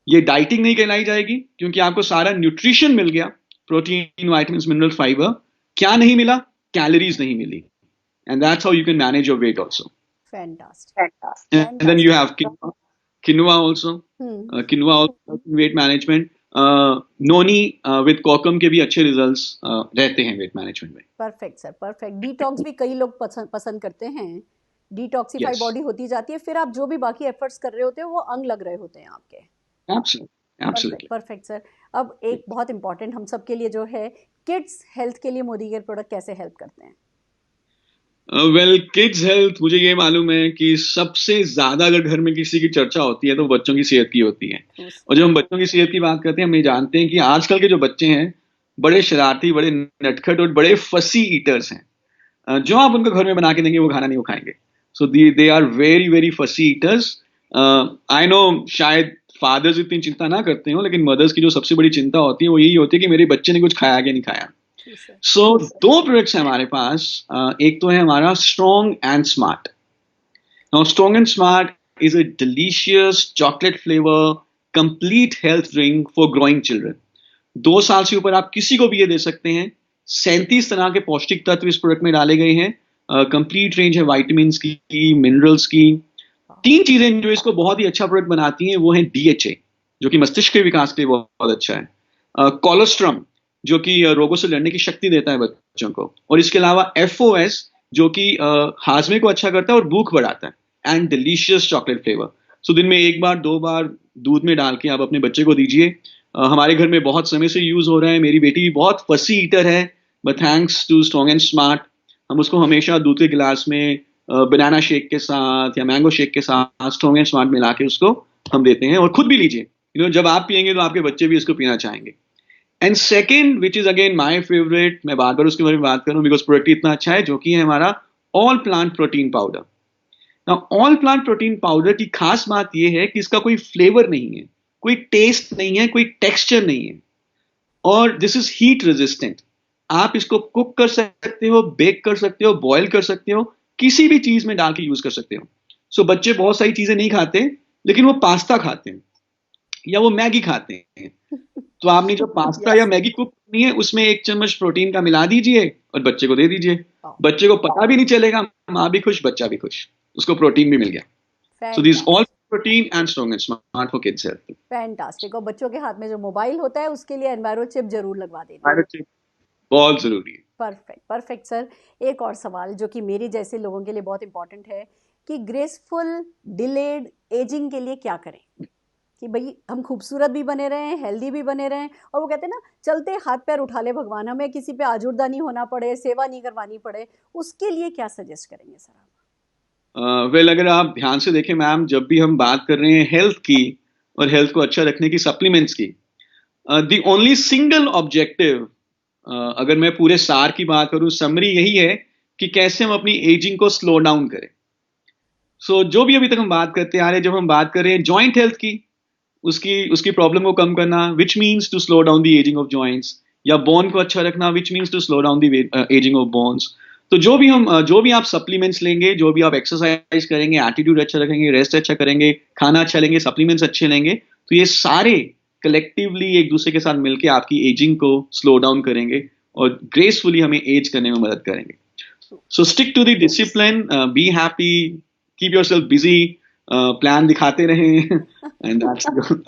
ये डाइटिंग नहीं कहलाई जाएगी क्योंकि आपको सारा न्यूट्रिशन मिल गया, प्रोटीन, विटामिन्स, मिनरल, फाइबर। क्या नहीं मिला? कैलोरीज नहीं मिली। And that's how you can manage your weight also. Fantastic. And then you have quinoa also. Quinoa also weight management. Noni with kokum के भी अच्छे रिजल्ट्स रहते हैं वेट मैनेजमेंट में। Perfect sir, perfect. डिटॉक्स भी कई लोग पसंद करते हैं। डिटॉक्सिफाई Yes, बॉडी होती जाती है, फिर आप जो भी बाकी एफर्ट्स कर रहे होते हैं वो अंग लग रहे होते हैं आपके। absolutely, perfect absolutely. Perfect sir. अब एक बहुत इंपॉर्टेंट हम सब के लिए जो है, किड्स हेल्थ के लिए मोदी केयर प्रोडक्ट कैसे हेल्प करते हैं? वेल, किड्स हेल्थ मुझे ये मालूम है कि सबसे ज्यादा अगर घर में किसी की चर्चा होती है तो बच्चों की सेहत की होती है। और जब हम बच्चों की सेहत की बात करते हैं, हम ये जानते हैं कि आजकल के जो बच्चे हैं बड़े शरारती, बड़े नटखट और बड़े फसी ईटर्स हैं। जो आप उनको घर में बना के देंगे वो खाना नहीं वो खाएंगे। सो दे आर वेरी वेरी फसी ईटर्स। आई नो शायद फादर्स इतनी चिंता ना करते हो, लेकिन मदर्स की जो सबसे बड़ी चिंता होती है वो यही होती है कि मेरे बच्चे ने कुछ खाया कि नहीं खाया। सो दो प्रोडक्ट्स हैं हमारे पास। एक तो है हमारा strong and smart. Now strong and smart is a delicious chocolate flavour complete health drink for growing children. 2 साल से ऊपर आप किसी को भी ये दे सकते हैं। 37 तरह के पौष्टिक तत्व इस प्रोडक्ट में डाले गए हैं। कंप्लीट रेंज है विटामिन्स की, मिनरल्स की। 3 चीजें जो इसको बहुत ही अच्छा प्रोडक्ट बनाती हैं वो है डीएचए, जो कि मस्तिष्क के विकास के लिए बहुत, बहुत अच्छा है। कोलेस्ट्रम, जो कि रोगों से लड़ने की शक्ति देता है बच्चों को। और इसके अलावा एफओएस, जो कि हाजमे को अच्छा करता है और भूख बढ़ाता है। And delicious chocolate flavour. So दिन में 1 बार 2 बार दूध में डाल के आप अपने बच्चे को दीजिए। हमारे घर में बहुत समय से यूज हो रहा है। मेरी बेटी भी बहुत फसी ईटर है, but thanks to strong and smart हम उसको हमेशा दूध के गिलास में बनाना शेक के साथ या मैंगो शेक के साथ स्ट्रॉन्ग एंड स्मार्ट मिला के उसको हम देते हैं। और खुद भी लीजिए, जब आप पियेंगे तो आपके बच्चे भी इसको पीना चाहेंगे। And second, which is again my favourite, मैं बार बार उसके बारे में बात करूं बिकॉज प्रोडक्ट इतना अच्छा है, जो कि है हमारा all plant protein powder. Now all plant protein powder की खास बात यह है कि इसका कोई फ्लेवर नहीं है, कोई टेस्ट नहीं है, कोई टेक्सचर नहीं है, और दिस इज हीट रेजिस्टेंट। आप इसको कुक कर सकते हो, बेक कर सकते हो, बॉयल कर सकते हो, किसी भी चीज में डाल के यूज कर सकते हो। सो बच्चे बहुत सारी चीजें नहीं खाते, लेकिन वो पास्ता खाते हैं या वो मैगी खाते हैं। तो आपने जो पास्ता या मैगी कुक करनी है उसमें 1 चम्मच प्रोटीन का मिला दीजिए और बच्चे को दे दीजिए। बच्चे को पता भी नहीं चलेगा, माँ भी खुश, बच्चा भी खुश, उसको प्रोटीन भी मिल गया। So this all protein and strong and smart for kids health. Fantastic. और बच्चों के हाथ में जो मोबाइल होता है उसके लिए एनवायरो चिप जरूर लगवा देना। बहुत जरूरी है। Perfect perfect sir. एक और सवाल जो कि मेरे जैसे लोगों के लिए बहुत इंपॉर्टेंट है कि ग्रेसफुल डिलेड एजिंग के लिए क्या करें कि भाई हम खूबसूरत भी बने रहें, हेल्दी भी बने रहें, और वो कहते हैं ना, चलते हाथ पैर उठा ले भगवान, हमें किसी पे आजुर्दा नहीं होना पड़े, सेवा नहीं करवानी पड़े, उसके लिए क्या सजेस्ट करेंगे सर आप? वेल अगर आप ध्यान से देखें मैम, जब भी हम बात कर रहे हैं हेल्थ की और हेल्थ को अच्छा रखने की, सप्लीमेंट्स की, द ओनली सिंगल ऑब्जेक्टिव, अगर मैं पूरे सार की बात करूं, समरी यही है कि कैसे हम अपनी एजिंग को स्लो डाउन करें। जो भी अभी तक हम बात करते आ रहे हैं, जब हम बात कर रहे हैं जॉइंट हेल्थ की, उसकी उसकी प्रॉब्लम को कम करना, which means to slow down the ageing of joints, या बोन को अच्छा रखना, which means to slow down the ageing of bones. तो जो भी आप सप्लीमेंट्स लेंगे, जो भी आप एक्सरसाइज करेंगे, एटीट्यूड अच्छा रखेंगे, रेस्ट अच्छा करेंगे, खाना अच्छा लेंगे, सप्लीमेंट्स अच्छे लेंगे, तो ये सारे कलेक्टिवली एक दूसरे के साथ मिलकर आपकी एजिंग को स्लो डाउन करेंगे और ग्रेसफुली हमें एज करने में मदद करेंगे। So stick to the discipline, be happy, keep yourself busy, plan दिखाते रहें एंड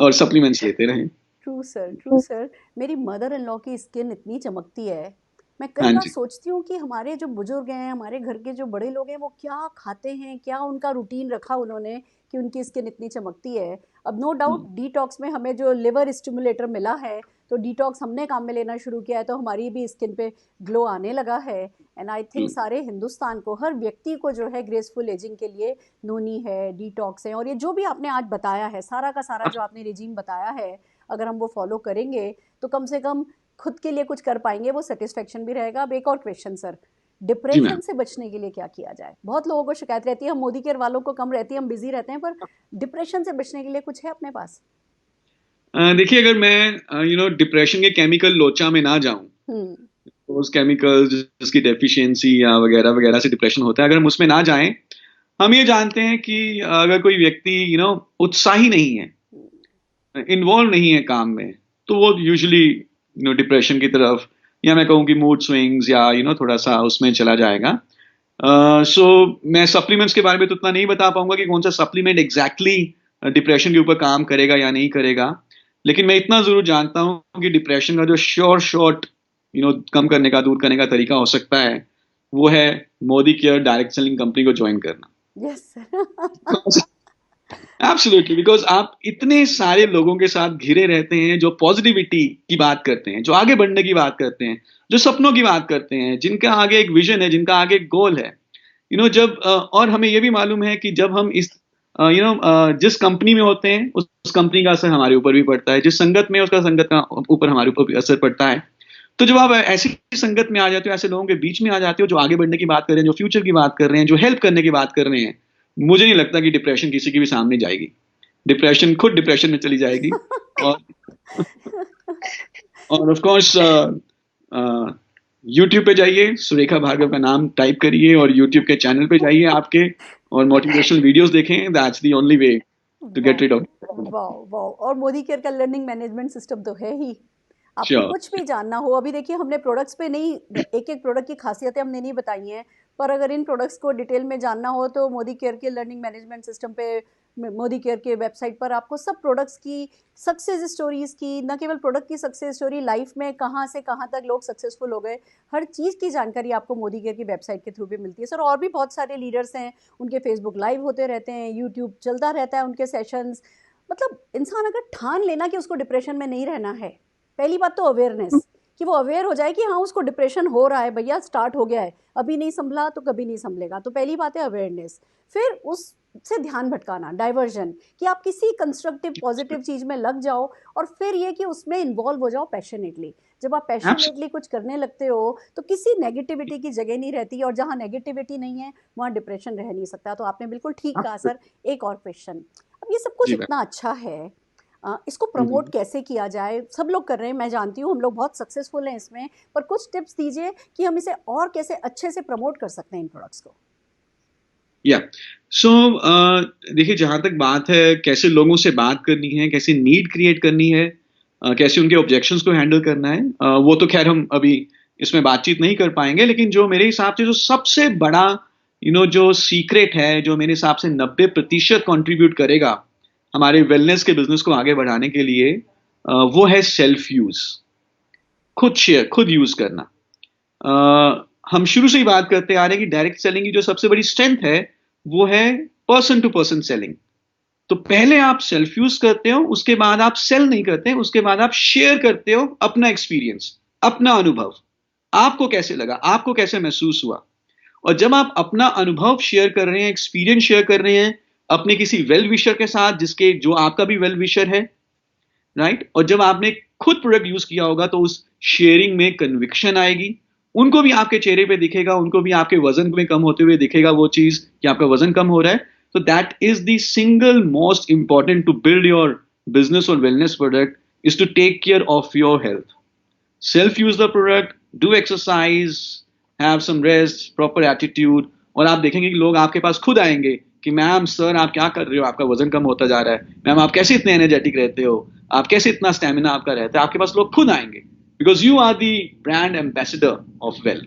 और सप्लीमेंट्स लेते रहें। True sir, true sir. मेरी मदर इन लॉ की स्किन इतनी चमकती है, मैं कई हाँ बार जी। सोचती हूँ कि हमारे जो बुजुर्ग हैं, हमारे घर के जो बड़े लोग हैं, वो क्या खाते हैं, क्या उनका रूटीन रखा उन्होंने कि उनकी स्किन इतनी चमकती है। अब नो डाउट डिटॉक्स में हमें जो लिवर स्टिमुलेटर मिला है, तो डिटॉक्स हमने काम में लेना शुरू किया है, तो हमारी भी स्किन पे ग्लो आने लगा है। एंड आई थिंक सारे हिंदुस्तान को, हर व्यक्ति को जो है ग्रेसफुल एजिंग के लिए नोनी है, डिटॉक्स है, और ये जो भी आपने आज बताया है, सारा का सारा जो आपने रिजीम बताया है, अगर हम वो फॉलो करेंगे तो कम से कम खुद के लिए कुछ कर पाएंगे, वो सेटिस्फेक्शन भी रहेगा। अब एक और क्वेश्चन सर, जी डिप्रेशन मैम। से बचने के लिए क्या किया जाए? बहुत लोगों को शिकायत रहती है, हम मोदी केयर वालों को कम रहती है, हम बिजी रहते हैं, पर डिप्रेशन से बचने के लिए कुछ है अपने पास? देखिए, अगर मैं डिप्रेशन के केमिकल लोचा में ना जाऊं, हम्म। उस केमिकल्स जिसकी डेफिशिएंसी या वगैरह वगैरह से डिप्रेशन होता है, अगर हम उसमें ना जाएं, हम ये जानते हैं कि अगर कोई व्यक्ति उत्साही नहीं है, इन्वॉल्व नहीं है काम में, तो वो यूजुअली डिप्रेशन की तरफ, या मैं कहूँ कि मूड स्विंग्स, या थोड़ा सा उसमें चला जाएगा। सो मैं सप्लीमेंट्स के बारे में तो उतना नहीं बता पाऊंगा कि कौन सा सप्लीमेंट एग्जैक्टली डिप्रेशन के ऊपर काम करेगा या नहीं करेगा, लेकिन मैं इतना जरूर जानता हूं कि डिप्रेशन का जो श्योर शॉट कम करने का, दूर करने का तरीका हो सकता है, वो है Modi care direct selling company को ज्वाइन करना। Yes sir. एब्सोल्युटली, बिकॉज आप इतने सारे लोगों के साथ घिरे रहते हैं जो पॉजिटिविटी की बात करते हैं, जो आगे बढ़ने की बात करते हैं, जो सपनों की बात करते हैं, जिनका आगे एक विजन है, जिनका आगे एक गोल है। जब और हमें यह भी मालूम है कि जब हम इस जिस कंपनी में होते हैं, उस कंपनी का असर हमारे ऊपर भी पड़ता है, जिस संगत में, उसका संगत का ऊपर हमारे ऊपर भी असर पड़ता है। तो जब आप ऐसी संगत में आ जाते हो, ऐसे लोगों के बीच में आ जाते हो जो आगे बढ़ने की बात कर रहे हैं, जो फ्यूचर की बात कर रहे हैं, जो हेल्प करने की बात कर रहे हैं, मुझे नहीं लगता कि डिप्रेशन किसी के भी सामने जाएगी। डिप्रेशन खुद डिप्रेशन में चली जाएगी। और और ऑफ कोर्स यूट्यूब पे जाइए, सुरेखा भार्गव का नाम टाइप करिए और यूट्यूब के चैनल पे जाइए आपके, और मोटिवेशनल वीडियोस देखें। That's the only way to get वाह, रिड ऑफ। वाह, वाह। और मोदी केयर का लर्निंग मैनेजमेंट सिस्टम तो है ही। आपको श्योर। कुछ भी जानना हो, अभी देखिए हमने प्रोडक्ट्स पे नहीं, एक एक प्रोडक्ट की खासियतें हमने नहीं बताई हैं, पर अगर इन प्रोडक्ट्स को डिटेल में जानना हो तो मोदी केयर के लर्निंग मैनेजमेंट सिस्टम पे, मोदी केयर के वेबसाइट पर आपको सब प्रोडक्ट्स की सक्सेस स्टोरीज की, न केवल प्रोडक्ट की सक्सेस स्टोरी, लाइफ में कहाँ से कहाँ तक लोग सक्सेसफुल हो गए, हर चीज़ की जानकारी आपको मोदी केयर की वेबसाइट के थ्रू भी मिलती है सर। और भी बहुत सारे लीडर्स हैं, उनके फेसबुक लाइव होते रहते हैं, यूट्यूब चलता रहता है उनके सेशंस। मतलब इंसान अगर ठान लेना कि उसको डिप्रेशन में नहीं रहना है, पहली बात तो अवेयरनेस, कि वो अवेयर हो जाए कि हाँ उसको डिप्रेशन हो रहा है भैया, स्टार्ट हो गया है, अभी नहीं संभला तो कभी नहीं संभलेगा, तो पहली बात है अवेयरनेस। फिर उससे ध्यान भटकाना, डाइवर्जन, कि आप किसी कंस्ट्रक्टिव पॉजिटिव चीज़ में लग जाओ, और फिर ये कि उसमें इन्वॉल्व हो जाओ पैशनेटली। जब आप पैशनेटली कुछ करने लगते हो तो किसी नेगेटिविटी की जगह नहीं रहती, और जहाँ नेगेटिविटी नहीं है वहाँ डिप्रेशन रह नहीं सकता। तो आपने बिल्कुल ठीक कहा सर। एक और क्वेश्चन, अब ये सब कुछ जी मैम। इतना अच्छा है, इसको प्रमोट कैसे किया जाए? सब लोग कर रहे हैं, मैं जानती हूँ, हम लोग बहुत सक्सेसफुल हैं इसमें, पर कुछ टिप्स दीजिए कि हम इसे और कैसे अच्छे से प्रमोट कर सकते हैं इन प्रोडक्ट्स को। या सो देखिए, जहां तक बात है कैसे लोगों से बात करनी है, कैसे नीड क्रिएट करनी है, कैसे उनके ऑब्जेक्शंस को हैंडल करना है, वो तो खैर हम अभी इसमें बातचीत नहीं कर पाएंगे, लेकिन जो मेरे हिसाब से जो सबसे बड़ा जो सीक्रेट है, जो मेरे हिसाब से 90% कंट्रीब्यूट करेगा हमारे वेलनेस के बिजनेस को आगे बढ़ाने के लिए, वो है सेल्फ यूज। खुद शेयर, खुद यूज करना। हम शुरू से ही बात करते आ रहे हैं कि डायरेक्ट सेलिंग की जो सबसे बड़ी स्ट्रेंथ है, वो है पर्सन टू पर्सन सेलिंग। तो पहले आप सेल्फ यूज करते हो, उसके बाद आप सेल नहीं करते, उसके बाद आप शेयर करते हो अपना एक्सपीरियंस, अपना अनुभव, आपको कैसे लगा, आपको कैसे महसूस हुआ। और जब आप अपना अनुभव शेयर कर रहे हैं, एक्सपीरियंस शेयर कर रहे हैं अपने किसी वेल विशर के साथ, जिसके जो आपका भी वेल विशर है, राइट, और जब आपने खुद प्रोडक्ट यूज किया होगा तो उस शेयरिंग में कन्विक्शन आएगी, उनको भी आपके चेहरे पे दिखेगा, उनको भी आपके वजन में कम होते हुए दिखेगा वो चीज कि आपका वजन कम हो रहा है. तो that is the single most important to build your business और wellness product is to take care of your health. Self use the product, do exercise, have some rest, proper attitude, और आप देखेंगे कि लोग आपके पास खुद आएंगे कि मैम सर आप क्या कर रहे हो, आपका वजन कम होता जा रहा है, मैम आप कैसे इतने एनर्जेटिक रहते हो, आप कैसे इतना स्टेमिना आपका रहता है, आपके पास लोग खुद आएंगे because you are the brand ambassador of well.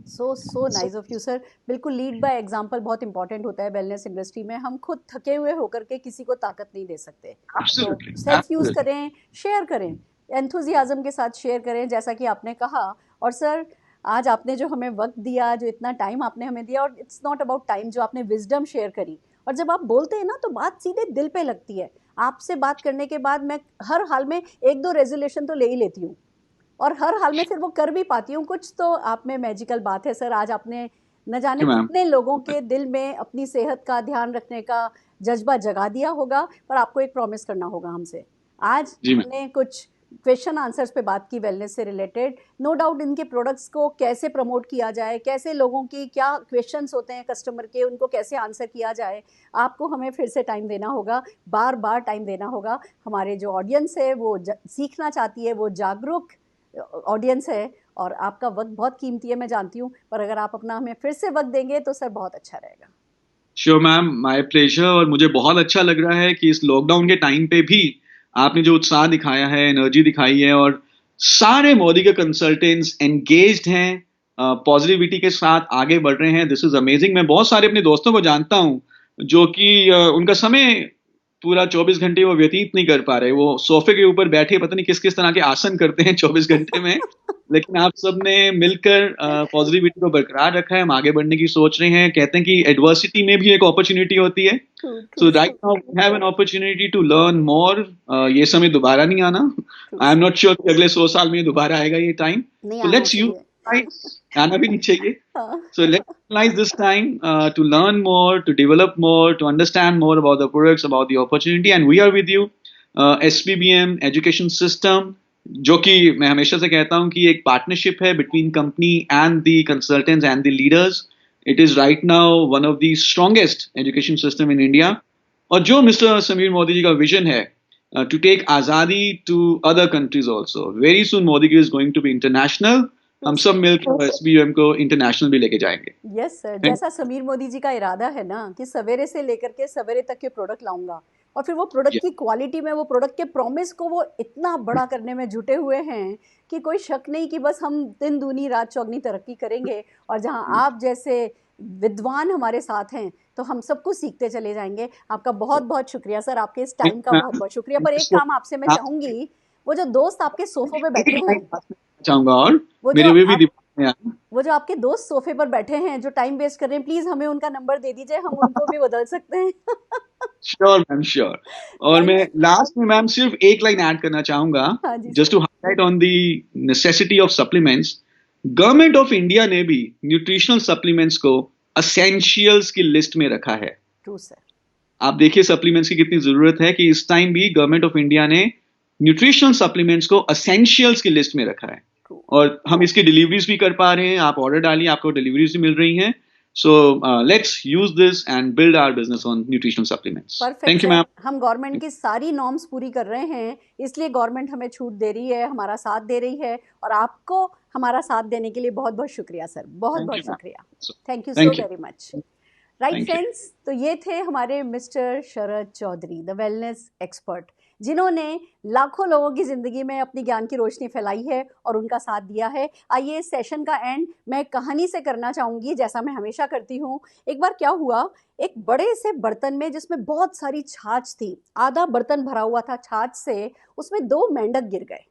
So nice of you sir. बिल्कुल लीड बाय एग्जांपल बहुत इंपॉर्टेंट होता है वेलनेस इंडस्ट्री में. हम खुद थके हुए होकर के किसी को ताकत नहीं दे सकते. तो सेल्फ यूज करें, शेयर करें, एंथुजियाज्म के साथ शेयर करें जैसा कि आपने कहा. और सर आज आपने जो हमें वक्त दिया, जो इतना टाइम आपने हमें दिया, और इट्स नॉट अबाउट टाइम, जो आपने विजडम शेयर करी, और जब आप बोलते हैं ना तो बात सीधे दिल पे लगती है. आपसे बात करने के बाद मैं हर हाल में एक दो रेजोल्यूशन तो ले ही लेती हूँ, और हर हाल में फिर वो कर भी पाती हूँ. कुछ तो आप में मैजिकल बात है सर. आज आपने न जाने कितने लोगों के दिल में अपनी सेहत का ध्यान रखने का जज्बा जगा दिया होगा. पर आपको एक प्रॉमिस करना होगा हमसे. आज हमने कुछ क्वेश्चन आंसर्स पे बात की वेलनेस से रिलेटेड. नो डाउट इनके प्रोडक्ट्स को कैसे प्रमोट किया जाए, कैसे लोगों की क्या क्वेश्चंस होते हैं कस्टमर के, उनको कैसे आंसर किया जाए, आपको हमें फिर से टाइम देना होगा, बार बार टाइम देना होगा. हमारे जो ऑडियंस है वो सीखना चाहती है, वो जागरूक ऑडियंस है, और आपका वक्त बहुत कीमती है मैं जानती हूँ. पर अगर आप अपना हमें फिर से वक्त देंगे तो सर बहुत अच्छा रहेगा. Sure ma'am, my pleasure. और मुझे बहुत अच्छा लग रहा है कि इस लॉकडाउन के टाइम पे भी आपने जो उत्साह दिखाया है, एनर्जी दिखाई है, और सारे मोदी के कंसल्टेंट्स एंगेज्ड हैं, पॉजिटिविटी के साथ आगे बढ़ रहे हैं. This is amazing. मैं बहुत सारे अपने दोस्तों को जानता हूं जो कि उनका समय पूरा 24 घंटे वो व्यतीत नहीं कर पा रहे. वो सोफे के ऊपर बैठे पता नहीं किस किस तरह के आसन करते हैं 24 घंटे में. लेकिन आप सब ने मिलकर पॉजिटिविटी को बरकरार रखा है. हम आगे बढ़ने की सोच रहे हैं. कहते हैं कि एडवर्सिटी में भी एक अपॉर्चुनिटी होती है. So right now we have an opportunity to learn more. ये समय दोबारा नहीं आना. आई एम नॉट श्योर कि अगले 100 साल में ये दोबारा आएगा ये टाइम. तो लेट्स यूज, आना भी नहीं चाहिए. So let's utilize this time to learn more, to develop more, to understand more about the products, about the opportunity, and we are with you. SPBM Education System, जो कि मैं हमेशा से कहता हूँ कि एक पार्टनरशिप है between company and the consultants and the leaders. It is right now one of the strongest education system in India. और जो मिस्टर समीर मोदी जी का विजन है to take आज़ादी to other countries also. Very soon Modi ji is going to be international. हम सब मिलकर SBM को इंटरनेशनल भी लेके जाएंगे. Yes sir. जैसा समीर मोदी जी का इरादा है ना कि सवेरे से लेकर के सवेरे तक के प्रोडक्ट लाऊंगा, और फिर वो प्रोडक्ट की क्वालिटी में, वो प्रोडक्ट के प्रॉमिस को वो इतना बड़ा करने में जुटे हुए हैं कि कोई शक नहीं कि बस हम दिन दूनी रात चौगनी तरक्की करेंगे. और जहां आप जैसे विद्वान हमारे साथ हैं तो हम सबको सीखते चले जाएंगे. आपका बहुत बहुत शुक्रिया सर, आपके इस टाइम का बहुत बहुत शुक्रिया. पर एक काम आपसे मैं चाहूंगी, वो जो दोस्त आपके सोफे पे बैठे हैं चाहूंगा, और वो जो आपके दोस्त सोफे पर बैठे हैं जो टाइम वेस्ट कर रहे हैं, प्लीज हमें उनका नंबर दे दीजिए, हम उनको भी बदल सकते हैं. Sure ma'am, sure. और मैं लास्ट में मैम सिर्फ एक लाइन ऐड करना चाहूंगा, just to highlight on the necessity of supplements. Government of India ने भी न्यूट्रिशनल सप्लीमेंट्स को एसेंशियल्स की लिस्ट में रखा है. True sir. आप देखिए सप्लीमेंट्स की कितनी जरूरत है कि इस टाइम भी गवर्नमेंट ऑफ इंडिया ने न्यूट्रिशनल सप्लीमेंट्स को एसेंशियल्स की लिस्ट में रखा है. और हम इसकी डिलीवरीज भी कर पा रहे हैं. आप ऑर्डर डालिए, आपको डिलीवरीज भी मिल रही हैं. So let's use this and build our business on nutritional supplements. Thank you ma'am. हम गवर्नमेंट की सारी नॉर्म्स पूरी कर रहे हैं, इसलिए गवर्नमेंट हमें छूट दे रही है, हमारा साथ दे रही है, और आपको हमारा साथ देने के लिए बहुत बहुत शुक्रिया सर. बहुत बहुत शुक्रिया. Thank you so very much. Right friends, तो ये थे हमारे mister Sharad Chaudhary, the wellness expert, जिन्होंने लाखों लोगों की ज़िंदगी में अपनी ज्ञान की रोशनी फैलाई है और उनका साथ दिया है. आइए इस सेशन का एंड मैं कहानी से करना चाहूँगी, जैसा मैं हमेशा करती हूँ. एक बार क्या हुआ, एक बड़े से बर्तन में जिसमें बहुत सारी छाछ थी, आधा बर्तन भरा हुआ था छाछ से, उसमें 2 मेंढक गिर गए.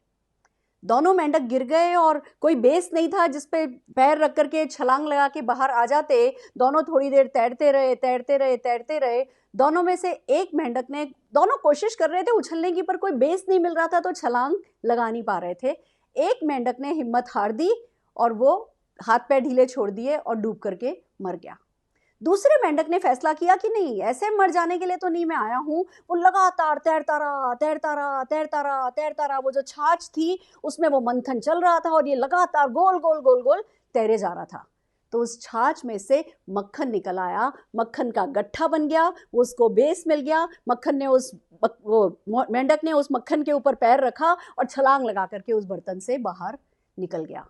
दोनों मेंढक गिर गए और कोई बेस नहीं था जिस पे पैर रख करके छलांग लगा के बाहर आ जाते. दोनों थोड़ी देर तैरते रहे, तैरते रहे, तैरते रहे. दोनों में से एक मेंढक ने, दोनों कोशिश कर रहे थे उछलने की, पर कोई बेस नहीं मिल रहा था तो छलांग लगा नहीं पा रहे थे. एक मेंढक ने हिम्मत हार दी और वो हाथ पैर ढीले छोड़ दिए और डूब करके मर गया। दूसरे मेंढक ने फैसला किया कि नहीं, ऐसे मर जाने के लिए तो नहीं मैं आया हूँ। वो लगातार तैरता रहा, तैरता रहा, तैरता रहा, तैरता रहा। वो जो छाछ थी उसमें वो मंथन चल रहा था और ये लगातार गोल गोल गोल गोल तैरे जा रहा था। तो उस छाछ में से मक्खन निकल आया, मक्खन का गट्ठा बन गया, वो उसको बेस मिल गया। मक्खन ने वो मेंढक ने उस मक्खन के ऊपर पैर रखा और छलांग लगा करके उस बर्तन से बाहर निकल गया।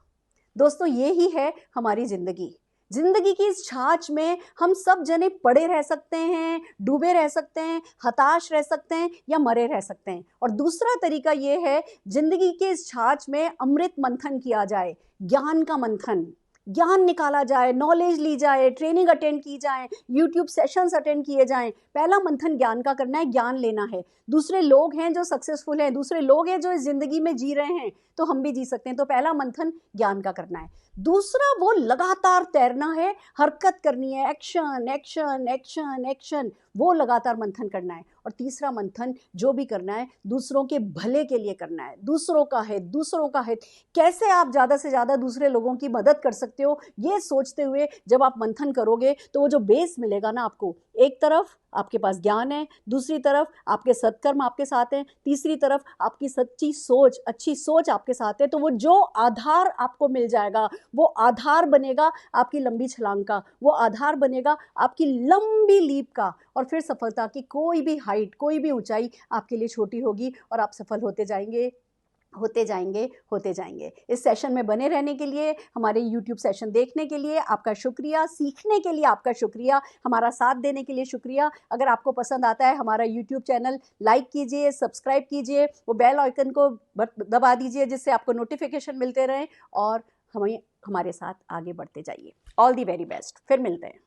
दोस्तों, ये ही है हमारी जिंदगी। जिंदगी की इस छाछ में हम सब जने पड़े रह सकते हैं, डूबे रह सकते हैं, हताश रह सकते हैं या मरे रह सकते हैं। और दूसरा तरीका ये है, जिंदगी के इस छाछ में अमृत मंथन किया जाए, ज्ञान का मंथन, ज्ञान निकाला जाए, नॉलेज ली जाए, ट्रेनिंग अटेंड की जाए, यूट्यूब सेशंस अटेंड किए जाएं। पहला मंथन ज्ञान का करना है, ज्ञान लेना है। दूसरे लोग हैं जो सक्सेसफुल हैं, दूसरे लोग हैं जो इस जिंदगी में जी रहे हैं, तो हम भी जी सकते हैं। तो पहला मंथन ज्ञान का करना है। दूसरा वो लगातार तैरना है, हरकत करनी है, एक्शन एक्शन एक्शन एक्शन, वो लगातार मंथन करना है। और तीसरा मंथन जो भी करना है दूसरों के भले के लिए करना है, दूसरों का हित, दूसरों का हित। कैसे आप ज़्यादा से ज़्यादा दूसरे लोगों की मदद कर सकते हो, ये सोचते हुए जब आप मंथन करोगे तो वो जो बेस मिलेगा ना आपको, एक तरफ आपके पास ज्ञान है, दूसरी तरफ आपके सत्कर्म आपके साथ हैं, तीसरी तरफ आपकी सच्ची सोच, अच्छी सोच आपके साथ है। तो वो जो आधार आपको मिल जाएगा, वो आधार बनेगा आपकी लंबी छलांग का, वो आधार बनेगा आपकी लंबी लीप का। और फिर सफलता की कोई भी हाइट, कोई भी ऊंचाई आपके लिए छोटी होगी और आप सफल होते जाएंगे, होते जाएंगे, होते जाएंगे। इस सेशन में बने रहने के लिए, हमारे YouTube सेशन देखने के लिए आपका शुक्रिया, सीखने के लिए आपका शुक्रिया, हमारा साथ देने के लिए शुक्रिया। अगर आपको पसंद आता है हमारा YouTube चैनल लाइक कीजिए, सब्सक्राइब कीजिए, वो बेल आइकन को दबा दीजिए जिससे आपको नोटिफिकेशन मिलते रहें और हमें हमारे साथ आगे बढ़ते जाइए। All the very best. फिर मिलते हैं।